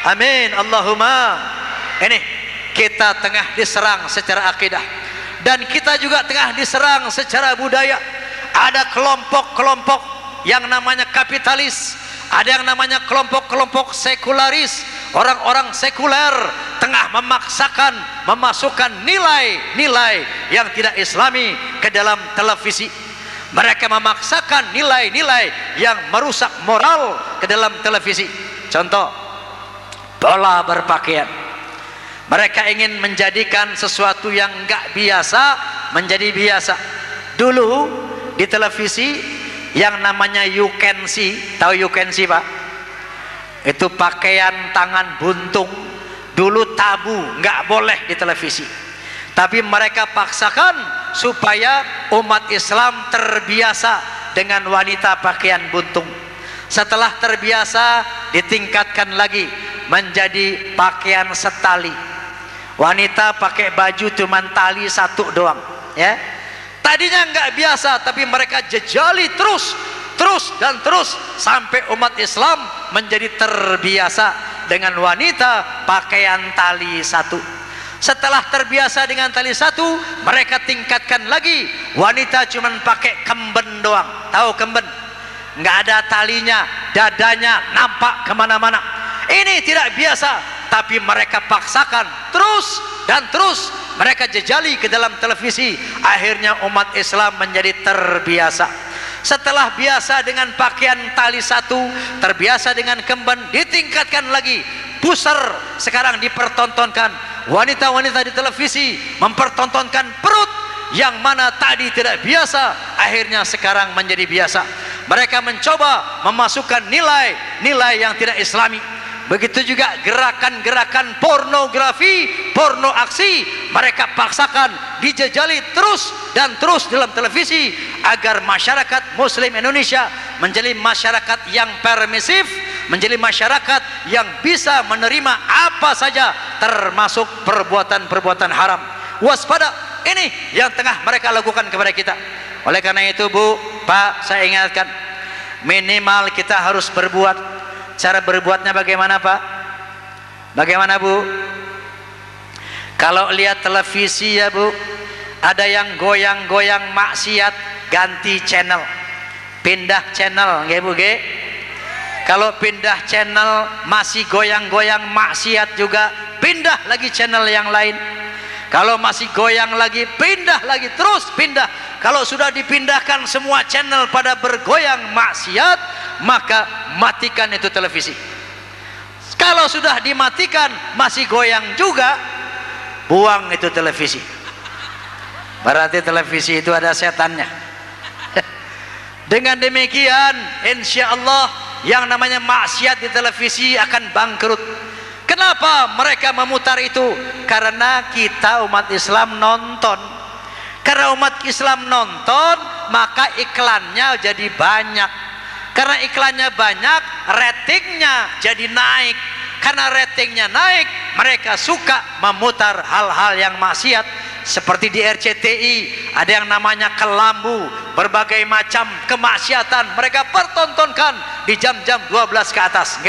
S2: amin Allahumma. Ini kita tengah diserang secara akidah, dan kita juga tengah diserang secara budaya. Ada kelompok-kelompok yang namanya kapitalis, ada yang namanya kelompok-kelompok sekularis. Orang-orang sekuler tengah memaksakan memasukkan nilai-nilai yang tidak islami ke dalam televisi. Mereka memaksakan nilai-nilai yang merusak moral ke dalam televisi. Contoh, pola berpakaian. Mereka ingin menjadikan sesuatu yang enggak biasa menjadi biasa. Dulu di televisi yang namanya you can see, tahu you can see Pak? Itu pakaian tangan buntung. Dulu tabu, nggak boleh di televisi. Tapi mereka paksakan supaya umat Islam terbiasa dengan wanita pakaian buntung. Setelah terbiasa, ditingkatkan lagi menjadi pakaian setali. Wanita pakai baju cuma tali satu doang, ya. Tadinya nggak biasa, tapi mereka jejali terus sampai umat Islam menjadi terbiasa dengan wanita pakaian tali satu. Setelah terbiasa dengan tali satu, mereka tingkatkan lagi, wanita cuma pakai kemben doang. Tahu kemben? Nggak ada talinya, dadanya nampak kemana-mana. Ini tidak biasa, tapi mereka paksakan terus mereka jejali ke dalam televisi. Akhirnya umat Islam menjadi terbiasa. Setelah biasa dengan pakaian tali satu, terbiasa dengan kemben, ditingkatkan lagi. Pusar sekarang dipertontonkan. Wanita-wanita di televisi mempertontonkan perut yang mana tadi tidak biasa, akhirnya sekarang menjadi biasa. Mereka mencoba memasukkan nilai-nilai yang tidak islami. Begitu juga gerakan-gerakan pornografi, porno aksi, mereka paksakan, dijejali terus dalam televisi agar masyarakat Muslim Indonesia menjadi masyarakat yang permisif, menjadi masyarakat yang bisa menerima apa saja termasuk perbuatan-perbuatan haram. Waspada, ini yang tengah mereka lakukan kepada kita. Oleh karena itu Bu, Pak, saya ingatkan, minimal kita harus berbuat. Cara berbuatnya bagaimana Pak? Bagaimana Bu? Kalau lihat televisi ya Bu, ada yang goyang-goyang maksiat, ganti channel, pindah channel, nggih Bu nggih. Kalau pindah channel masih goyang-goyang maksiat juga, pindah lagi channel yang lain. Kalau masih goyang lagi, pindah lagi, terus pindah. Kalau sudah dipindahkan semua channel pada bergoyang maksiat, maka matikan itu televisi. Kalau sudah dimatikan masih goyang juga, buang itu televisi. Berarti televisi itu ada setannya. Dengan demikian, insya Allah yang namanya maksiat di televisi akan bangkrut. Kenapa mereka memutar itu? Karena kita umat Islam nonton. Karena umat Islam nonton, maka iklannya jadi banyak. Karena iklannya banyak, ratingnya jadi naik. Karena ratingnya naik, mereka suka memutar hal-hal yang maksiat. Seperti di RCTI ada yang namanya kelambu, berbagai macam kemaksiatan mereka pertontonkan di jam-jam 12 ke atas.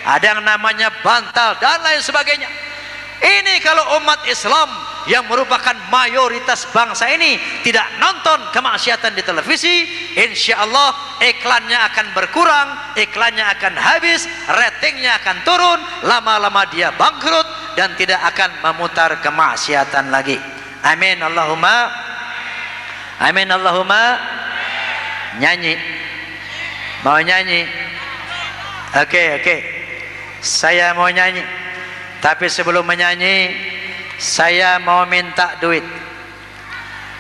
S2: Ada yang namanya bantal dan lain sebagainya. Ini kalau umat Islam yang merupakan mayoritas bangsa ini tidak nonton kemaksiatan di televisi, insya Allah iklannya akan berkurang, iklannya akan habis, ratingnya akan turun, lama-lama dia bangkrut dan tidak akan memutar kemaksiatan lagi. Amin Allahumma, amin Allahumma. Nyanyi, mau nyanyi? Oke. Saya mau nyanyi, tapi sebelum menyanyi saya mau minta duit.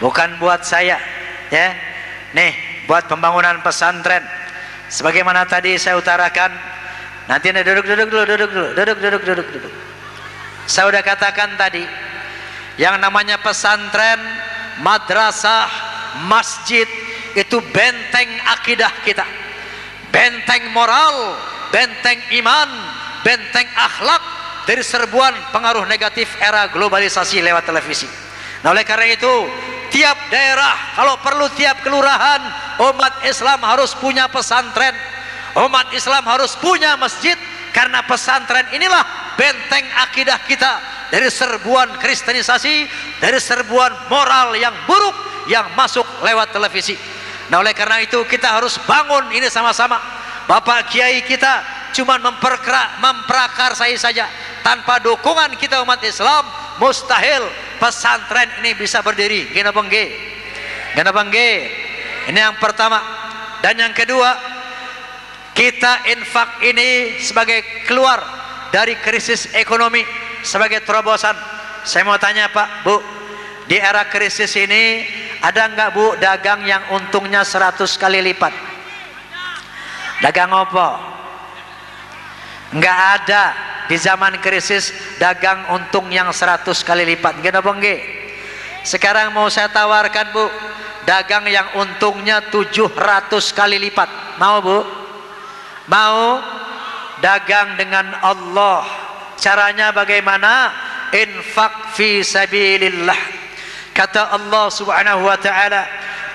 S2: Bukan buat saya, ya. Nih, buat pembangunan pesantren. Sebagaimana tadi saya utarakan, nanti duduk dulu. Saya sudah katakan tadi, yang namanya pesantren, madrasah, masjid itu benteng akidah kita, benteng moral, benteng iman, benteng akhlak dari serbuan pengaruh negatif era globalisasi lewat televisi. Nah, oleh karena itu tiap daerah, kalau perlu tiap kelurahan, umat Islam harus punya pesantren, umat Islam harus punya masjid. Karena pesantren inilah benteng akidah kita dari serbuan kristenisasi, dari serbuan moral yang buruk yang masuk lewat televisi. Nah, oleh karena itu kita harus bangun ini sama-sama. Bapak Kiai kita cuma memprakarsai saja. Tanpa dukungan kita umat Islam, mustahil pesantren ini bisa berdiri. Kenapa nggih? Ini yang pertama. Dan yang kedua, kita infak ini sebagai keluar dari krisis ekonomi, sebagai terobosan. Saya mau tanya Pak, Bu, di era krisis ini ada nggak Bu dagang yang untungnya 100 kali lipat? Dagang apa? Nggak ada di zaman krisis dagang untung yang 100 kali lipat. Kenapa nggih? Sekarang mau saya tawarkan Bu, dagang yang untungnya 700 kali lipat. Mau Bu? Mau? Dagang dengan Allah. Caranya bagaimana? Infak fi sabilillah. Kata Allah Subhanahu wa taala,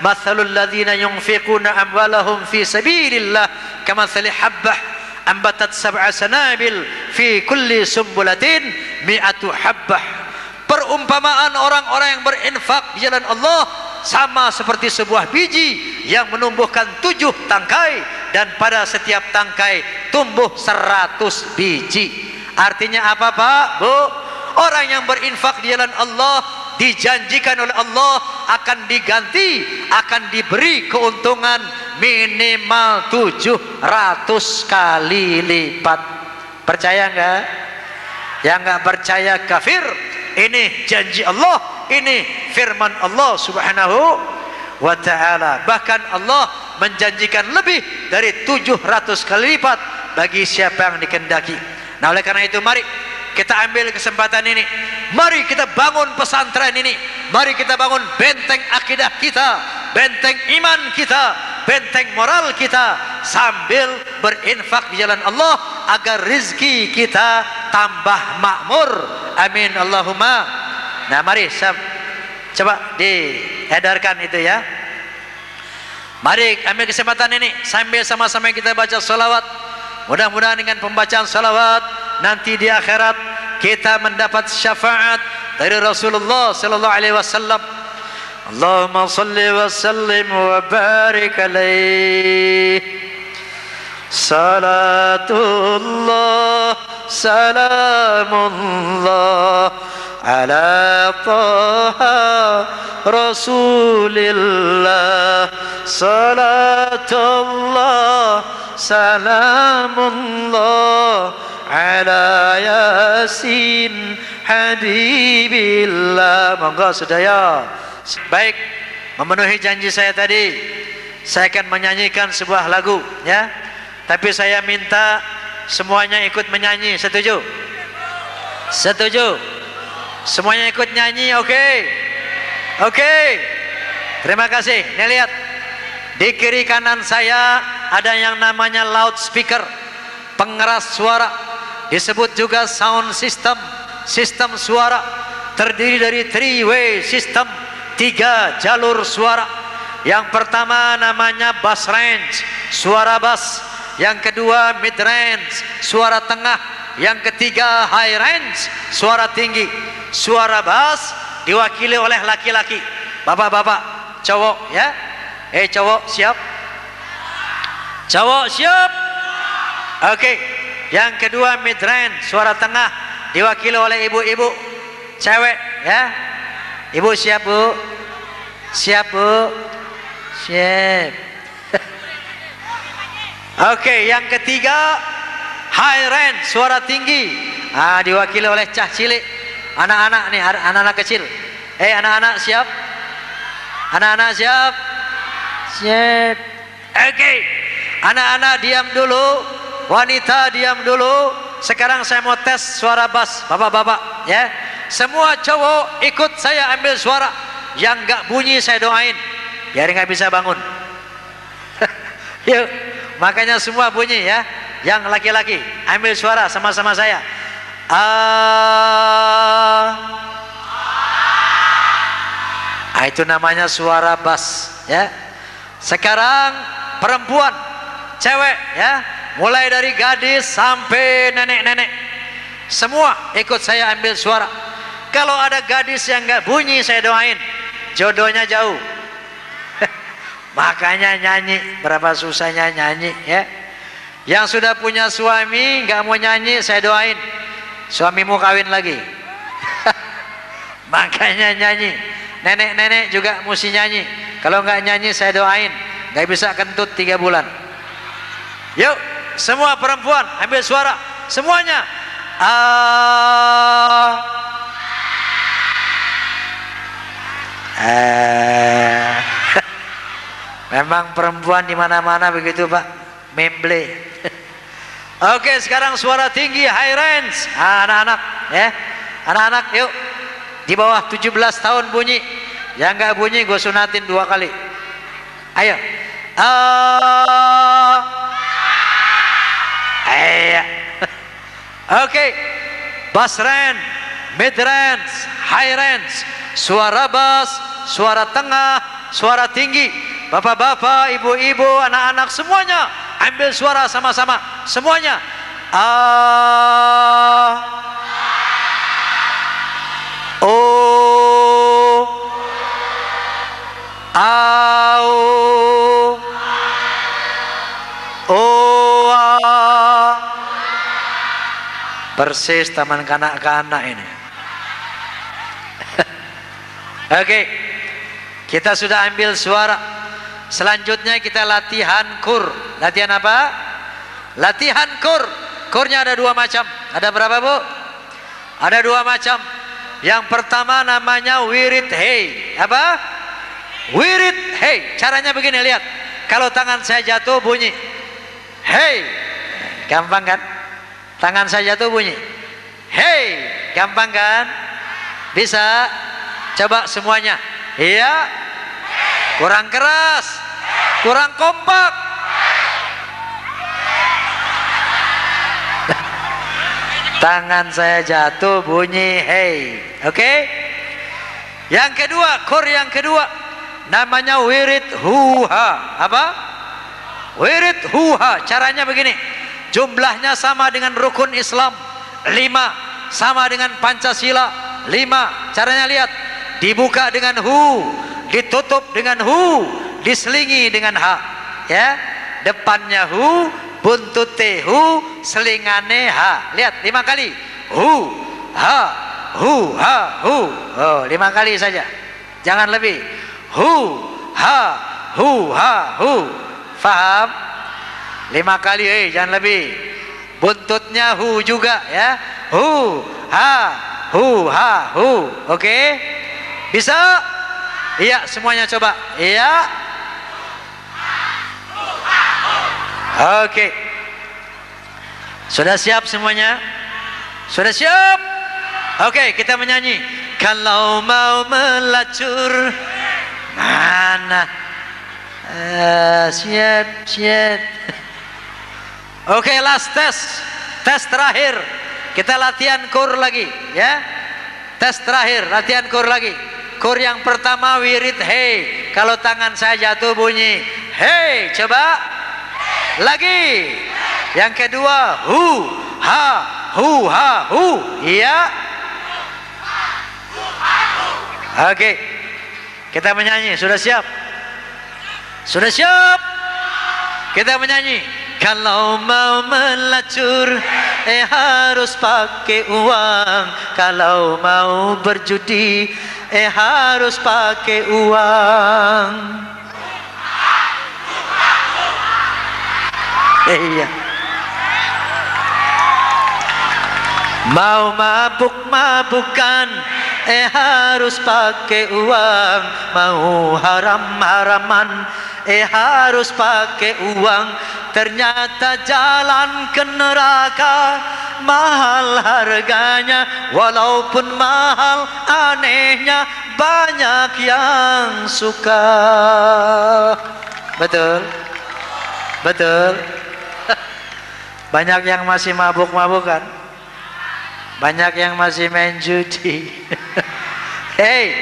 S2: "Mathalul ladzina yunfiquna amwalahum fi sabilillah kamathali habbah ambatat sab'a sanabil fi kulli sumbulatin mi'atu habbah." Perumpamaan orang-orang yang berinfak di jalan Allah sama seperti sebuah biji yang menumbuhkan 7 tangkai dan pada setiap tangkai tumbuh 100 biji. Artinya apa Pak, Bu? Orang yang berinfak di jalan Allah dijanjikan oleh Allah akan diganti, akan diberi keuntungan minimal 700 kali lipat. Percaya enggak? Yang enggak percaya kafir. Ini janji Allah, ini firman Allah Subhanahu wa ta'ala. Bahkan Allah menjanjikan lebih dari 700 kali lipat bagi siapa yang dikehendaki. Nah, oleh karena itu mari kita ambil kesempatan ini, mari kita bangun pesantren ini, mari kita bangun benteng akidah kita, benteng iman kita, benteng moral kita, sambil berinfak di jalan Allah agar rizki kita tambah makmur. Amin Allahumma. Nah, mari coba diedarkan itu ya. Mari ambil kesempatan ini sambil sama-sama kita baca salawat. Mudah-mudahan dengan pembacaan salawat nanti di akhirat kita mendapat syafaat dari Rasulullah sallallahu alaihi wasallam. Allahumma salli wa sallim wa barik alaihi. Salatullah salamullah ala taha rasulillah. Salatullah salamullah ala yasin habibillah. Monggo sedaya. Baik, memenuhi janji saya tadi, saya akan menyanyikan sebuah lagu, ya. Tapi saya minta semuanya ikut menyanyi. Setuju? Setuju? Semuanya ikut nyanyi, oke? Oke. Terima kasih. Nih lihat, di kiri kanan saya ada yang namanya loudspeaker, pengeras suara, disebut juga sound system, sistem suara, terdiri dari 3-way system, 3 jalur suara. Yang pertama namanya bass range, suara bass. Yang kedua mid range, suara tengah. Yang ketiga high range, suara tinggi. Suara bass diwakili oleh laki-laki, bapak-bapak, cowok, ya. Cowok siap? Cowok siap? Oke. Yang kedua mid range, suara tengah, diwakili oleh ibu-ibu, cewek, ya. Ibu siap, Bu? Siap, Bu? Siap. Oke, yang ketiga high range, suara tinggi, diwakili oleh cah cilik, anak-anak nih, anak-anak kecil. Anak-anak siap? Anak-anak siap? Siap. Oke, anak-anak diam dulu, wanita diam dulu. Sekarang saya mau tes suara bass, bapak-bapak, ya. Semua cowok ikut saya ambil suara. Yang nggak bunyi saya doain, biar nggak bisa bangun. Yuk, makanya semua bunyi, ya. Yang laki-laki ambil suara sama-sama saya. Itu namanya suara bass, ya. Sekarang perempuan, cewek, ya, mulai dari gadis sampai nenek-nenek, semua ikut saya ambil suara. Kalau ada gadis yang nggak bunyi saya doain, jodohnya jauh. Makanya nyanyi, berapa susahnya nyanyi, ya. Yang sudah punya suami nggak mau nyanyi saya doain, suamimu kawin lagi. Makanya nyanyi. Nenek-nenek juga mesti nyanyi. Kalau nggak nyanyi saya doain nggak bisa kentut 3 bulan. Yuk, semua perempuan ambil suara, semuanya. Memang perempuan di mana-mana begitu, Pak. Memble. Oke, sekarang suara tinggi, high range. Anak-anak, ya. Anak-anak, yuk. Di bawah 17 tahun bunyi. Yang nggak bunyi gue sunatin 2 kali. Ayo. Ayo. Oke. Bass range, mid range, high range. Suara bass, suara tengah, suara tinggi. Bapak-bapak, ibu-ibu, anak-anak, semuanya ambil suara sama-sama. Semuanya. Persis taman kanak-kanak ini. Oke, kita sudah ambil suara. Selanjutnya kita latihan kur. Latihan apa? Latihan kur. Kurnya ada 2 macam. Ada berapa, Bu? Ada 2 macam. Yang pertama namanya wirid hey. Apa? Wirid hey. Caranya begini, lihat. Kalau tangan saya jatuh bunyi hey. Gampang kan? Tangan saya jatuh bunyi hey. Gampang kan? Bisa? Coba semuanya. Iya. Kurang keras, kurang kompak. Tangan saya jatuh bunyi hey. Oke. Yang kedua, kor yang kedua namanya wirid huha. Apa? Wirid huha. Caranya begini, jumlahnya sama dengan rukun Islam 5. sama dengan Pancasila. 5, caranya lihat, dibuka dengan hu, ditutup dengan hu, diselingi dengan ha. Ya, depannya hu, buntute hu, selingane ha. Lihat 5 kali. Hu, ha, hu, ha, hu. Oh, 5 kali saja. Jangan lebih. Hu, ha, hu, ha, hu. Faham? 5 kali, jangan lebih. Buntutnya hu juga ya. Hu, ha, hu, ha, hu. Oke? Bisa? Iya, semuanya coba. Iya. Oke. Sudah siap semuanya? Sudah siap? Oke, kita menyanyi. Kalau mau melacur mana? Siap. Oke, last test. Tes terakhir. Kita latihan kur lagi, ya. Tes terakhir, latihan kur lagi. Kur yang pertama wirid hey. Kalau tangan saya jatuh bunyi hey. Coba. Lagi. Yang kedua hu, ha, hu, ha, hu. Iya. Oke. Kita menyanyi. Sudah siap? Sudah siap? Kita menyanyi. Kalau mau melacur harus pakai uang. Kalau mau berjudi harus pakai uang. Iya. Mau mabuk-mabukan harus pakai uang. Mau haram-haraman harus pakai uang. Ternyata jalan ke neraka mahal harganya. Walaupun mahal anehnya banyak yang suka. Betul? Betul? Banyak yang masih mabuk-mabukan. Banyak yang masih main judi. Hei,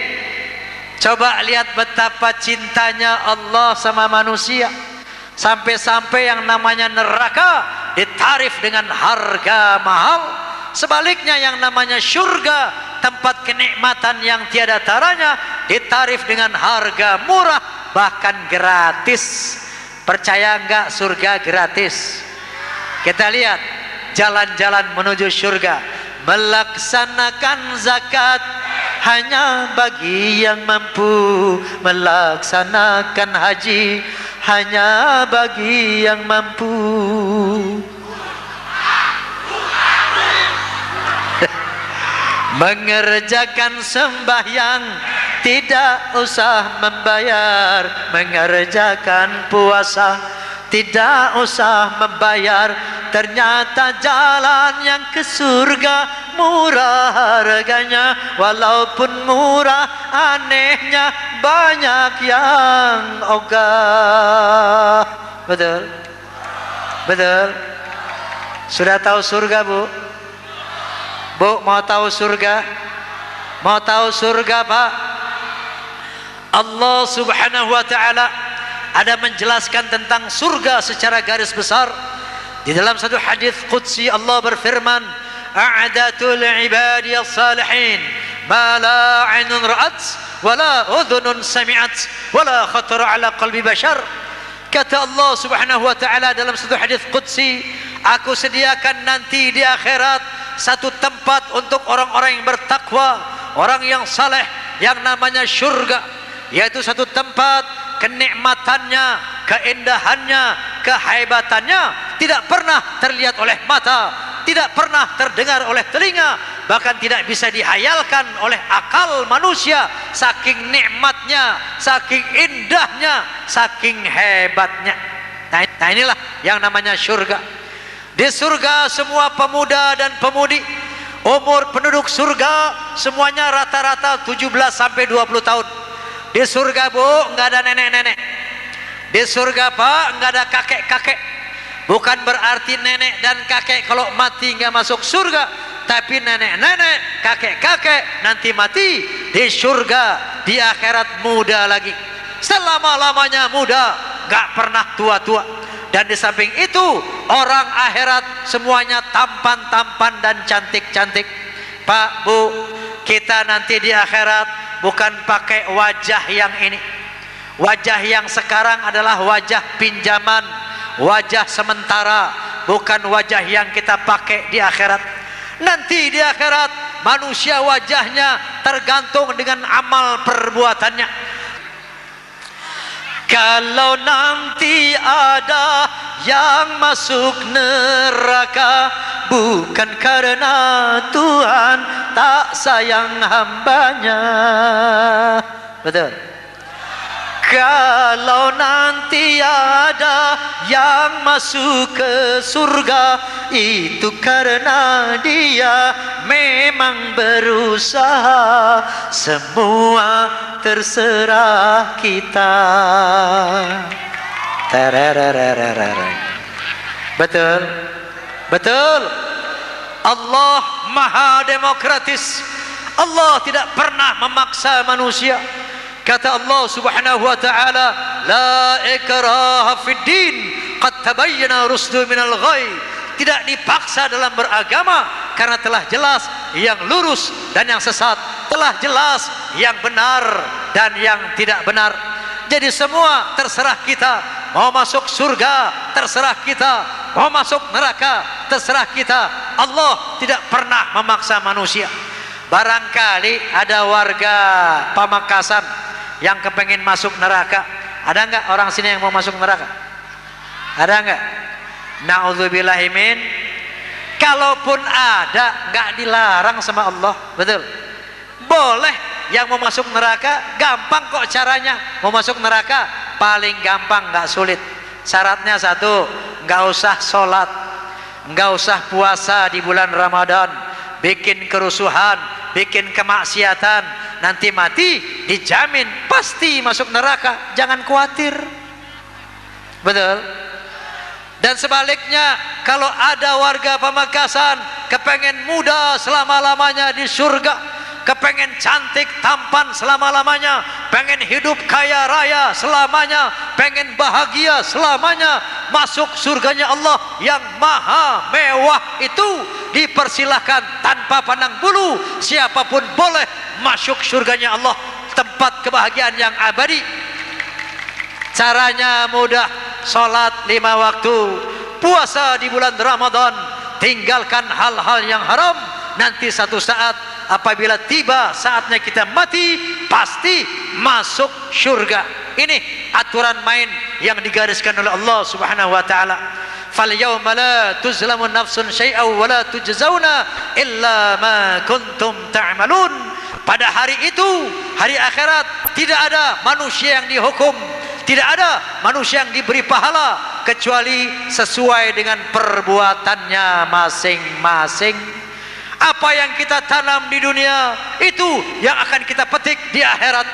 S2: coba lihat betapa cintanya Allah sama manusia. Sampai-sampai yang namanya neraka ditarif dengan harga mahal. Sebaliknya yang namanya surga, tempat kenikmatan yang tiada taranya, ditarif dengan harga murah, bahkan gratis. Percaya enggak surga gratis? Kita lihat jalan-jalan menuju surga. Melaksanakan zakat hanya bagi yang mampu. Melaksanakan haji hanya bagi yang mampu. Mengerjakan sembahyang tidak usah membayar. Mengerjakan puasa tidak usah membayar. Ternyata jalan yang ke surga murah harganya. Walaupun murah anehnya banyak yang ogah. Betul? Betul? Sudah tahu surga, Bu? Bu, mau tahu surga? Mau tahu surga, Pak? Allah Subhanahu wa ta'ala ada menjelaskan tentang surga secara garis besar. Di dalam satu hadis qudsi Allah berfirman, a'adatul ibadiyas salihin ma la 'ainun ra'at wa la udhunun sami'at wa la khatara 'ala qalbi bashar. Kata Allah Subhanahu wa ta'ala dalam satu hadis qudsi, aku sediakan nanti di akhirat satu tempat untuk orang-orang yang bertakwa, orang yang saleh, yang namanya surga, yaitu satu tempat kenikmatannya, keindahannya, kehebatannya tidak pernah terlihat oleh mata, tidak pernah terdengar oleh telinga, bahkan tidak bisa dihayalkan oleh akal manusia. Saking nikmatnya, saking indahnya, saking hebatnya. Nah inilah yang namanya surga. Di surga semua pemuda dan pemudi, umur penduduk surga semuanya rata-rata 17 sampai 20 tahun. Di surga, Bu, enggak ada nenek-nenek. Di surga, Pak, enggak ada kakek-kakek. Bukan berarti nenek dan kakek kalau mati enggak masuk surga, tapi nenek-nenek, kakek-kakek nanti mati di surga, di akhirat muda lagi. Selama-lamanya muda, enggak pernah tua-tua. Dan di samping itu orang akhirat semuanya tampan-tampan dan cantik-cantik. Pak, Bu, kita nanti di akhirat bukan pakai wajah yang ini. Wajah yang sekarang adalah wajah pinjaman, wajah sementara, bukan wajah yang kita pakai di akhirat. Nanti di akhirat manusia wajahnya tergantung dengan amal perbuatannya. Kalau nanti ada yang masuk neraka bukan karena Tuhan tak sayang hambanya. Betul. Kalau nanti ada yang masuk ke surga itu karena dia memang berusaha. Semua terserah kita. Betul. Betul. Allah maha demokratis. Allah tidak pernah memaksa manusia. Kata Allah Subhanahu wa ta'ala, la ikraha fid din, qad tabayyana rusdu minal ghayy. Tidak dipaksa dalam beragama karena telah jelas yang lurus dan yang sesat, telah jelas yang benar dan yang tidak benar. Jadi semua terserah kita. Mau masuk surga terserah kita, mau masuk neraka terserah kita. Allah tidak pernah memaksa manusia. Barangkali ada warga Pamekasan yang kepengen masuk neraka. Ada enggak orang sini yang mau masuk neraka? Ada enggak? Na'udzubillahimin. Kalaupun ada, enggak dilarang sama Allah. Betul? Boleh. Yang mau masuk neraka gampang kok caranya. Mau masuk neraka paling gampang, enggak sulit. Syaratnya satu, enggak usah sholat, enggak usah puasa di bulan Ramadan, bikin kerusuhan, bikin kemaksiatan. Nanti mati dijamin pasti masuk neraka, jangan khawatir. Betul? Dan sebaliknya, kalau ada warga Pamekasan kepengen muda selama-lamanya di surga, kepengen cantik tampan selama-lamanya, pengen hidup kaya raya selamanya, pengen bahagia selamanya, masuk surganya Allah yang maha mewah itu, dipersilahkan tanpa pandang bulu. Siapapun boleh masuk surganya Allah, tempat kebahagiaan yang abadi. Caranya mudah, sholat 5 waktu, puasa di bulan Ramadan, tinggalkan hal-hal yang haram. Nanti satu saat apabila tiba saatnya kita mati, pasti masuk surga. Ini aturan main yang digariskan oleh Allah Subhanahu wa ta'ala. Fal yawma la tuzlamu nafsun syai'aw wa la tujzauna illa ma kuntum ta'malun. Pada hari itu, hari akhirat, tidak ada manusia yang dihukum, tidak ada manusia yang diberi pahala kecuali sesuai dengan perbuatannya masing-masing. Apa yang kita tanam di dunia itu yang akan kita petik di akhirat.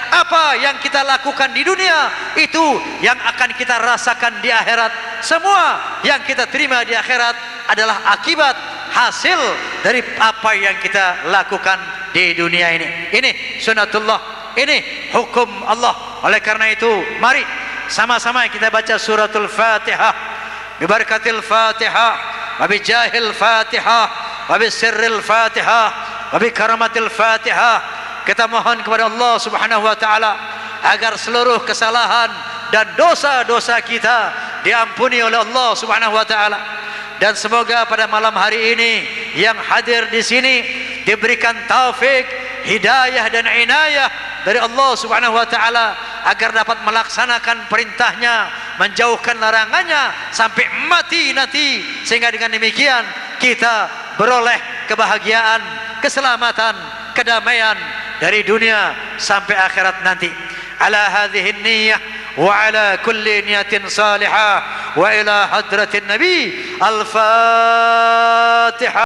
S2: Apa yang kita lakukan di dunia itu yang akan kita rasakan di akhirat. Semua yang kita terima di akhirat adalah akibat hasil dari apa yang kita lakukan di dunia ini. Ini sunatullah, ini hukum Allah. Oleh karena itu, mari sama-sama kita baca suratul Fatihah. Bibarakatil Fatihah, wabijahil Fatihah, wabisirril Fatihah, wabikaramatil Fatihah. Kita mohon kepada Allah Subhanahu wa ta'ala agar seluruh kesalahan dan dosa-dosa kita diampuni oleh Allah Subhanahu wa ta'ala. Dan semoga pada malam hari ini yang hadir di sini diberikan taufik, hidayah dan inayah dari Allah Subhanahu wa ta'ala agar dapat melaksanakan perintahnya, menjauhkan larangannya sampai mati nanti, sehingga dengan demikian kita beroleh kebahagiaan, keselamatan, kedamaian dari dunia sampai akhirat nanti. Ala hadhihi niyyah wa ala kulli niyatin salihah wa ila hadratin nabi. Al-Fatihah.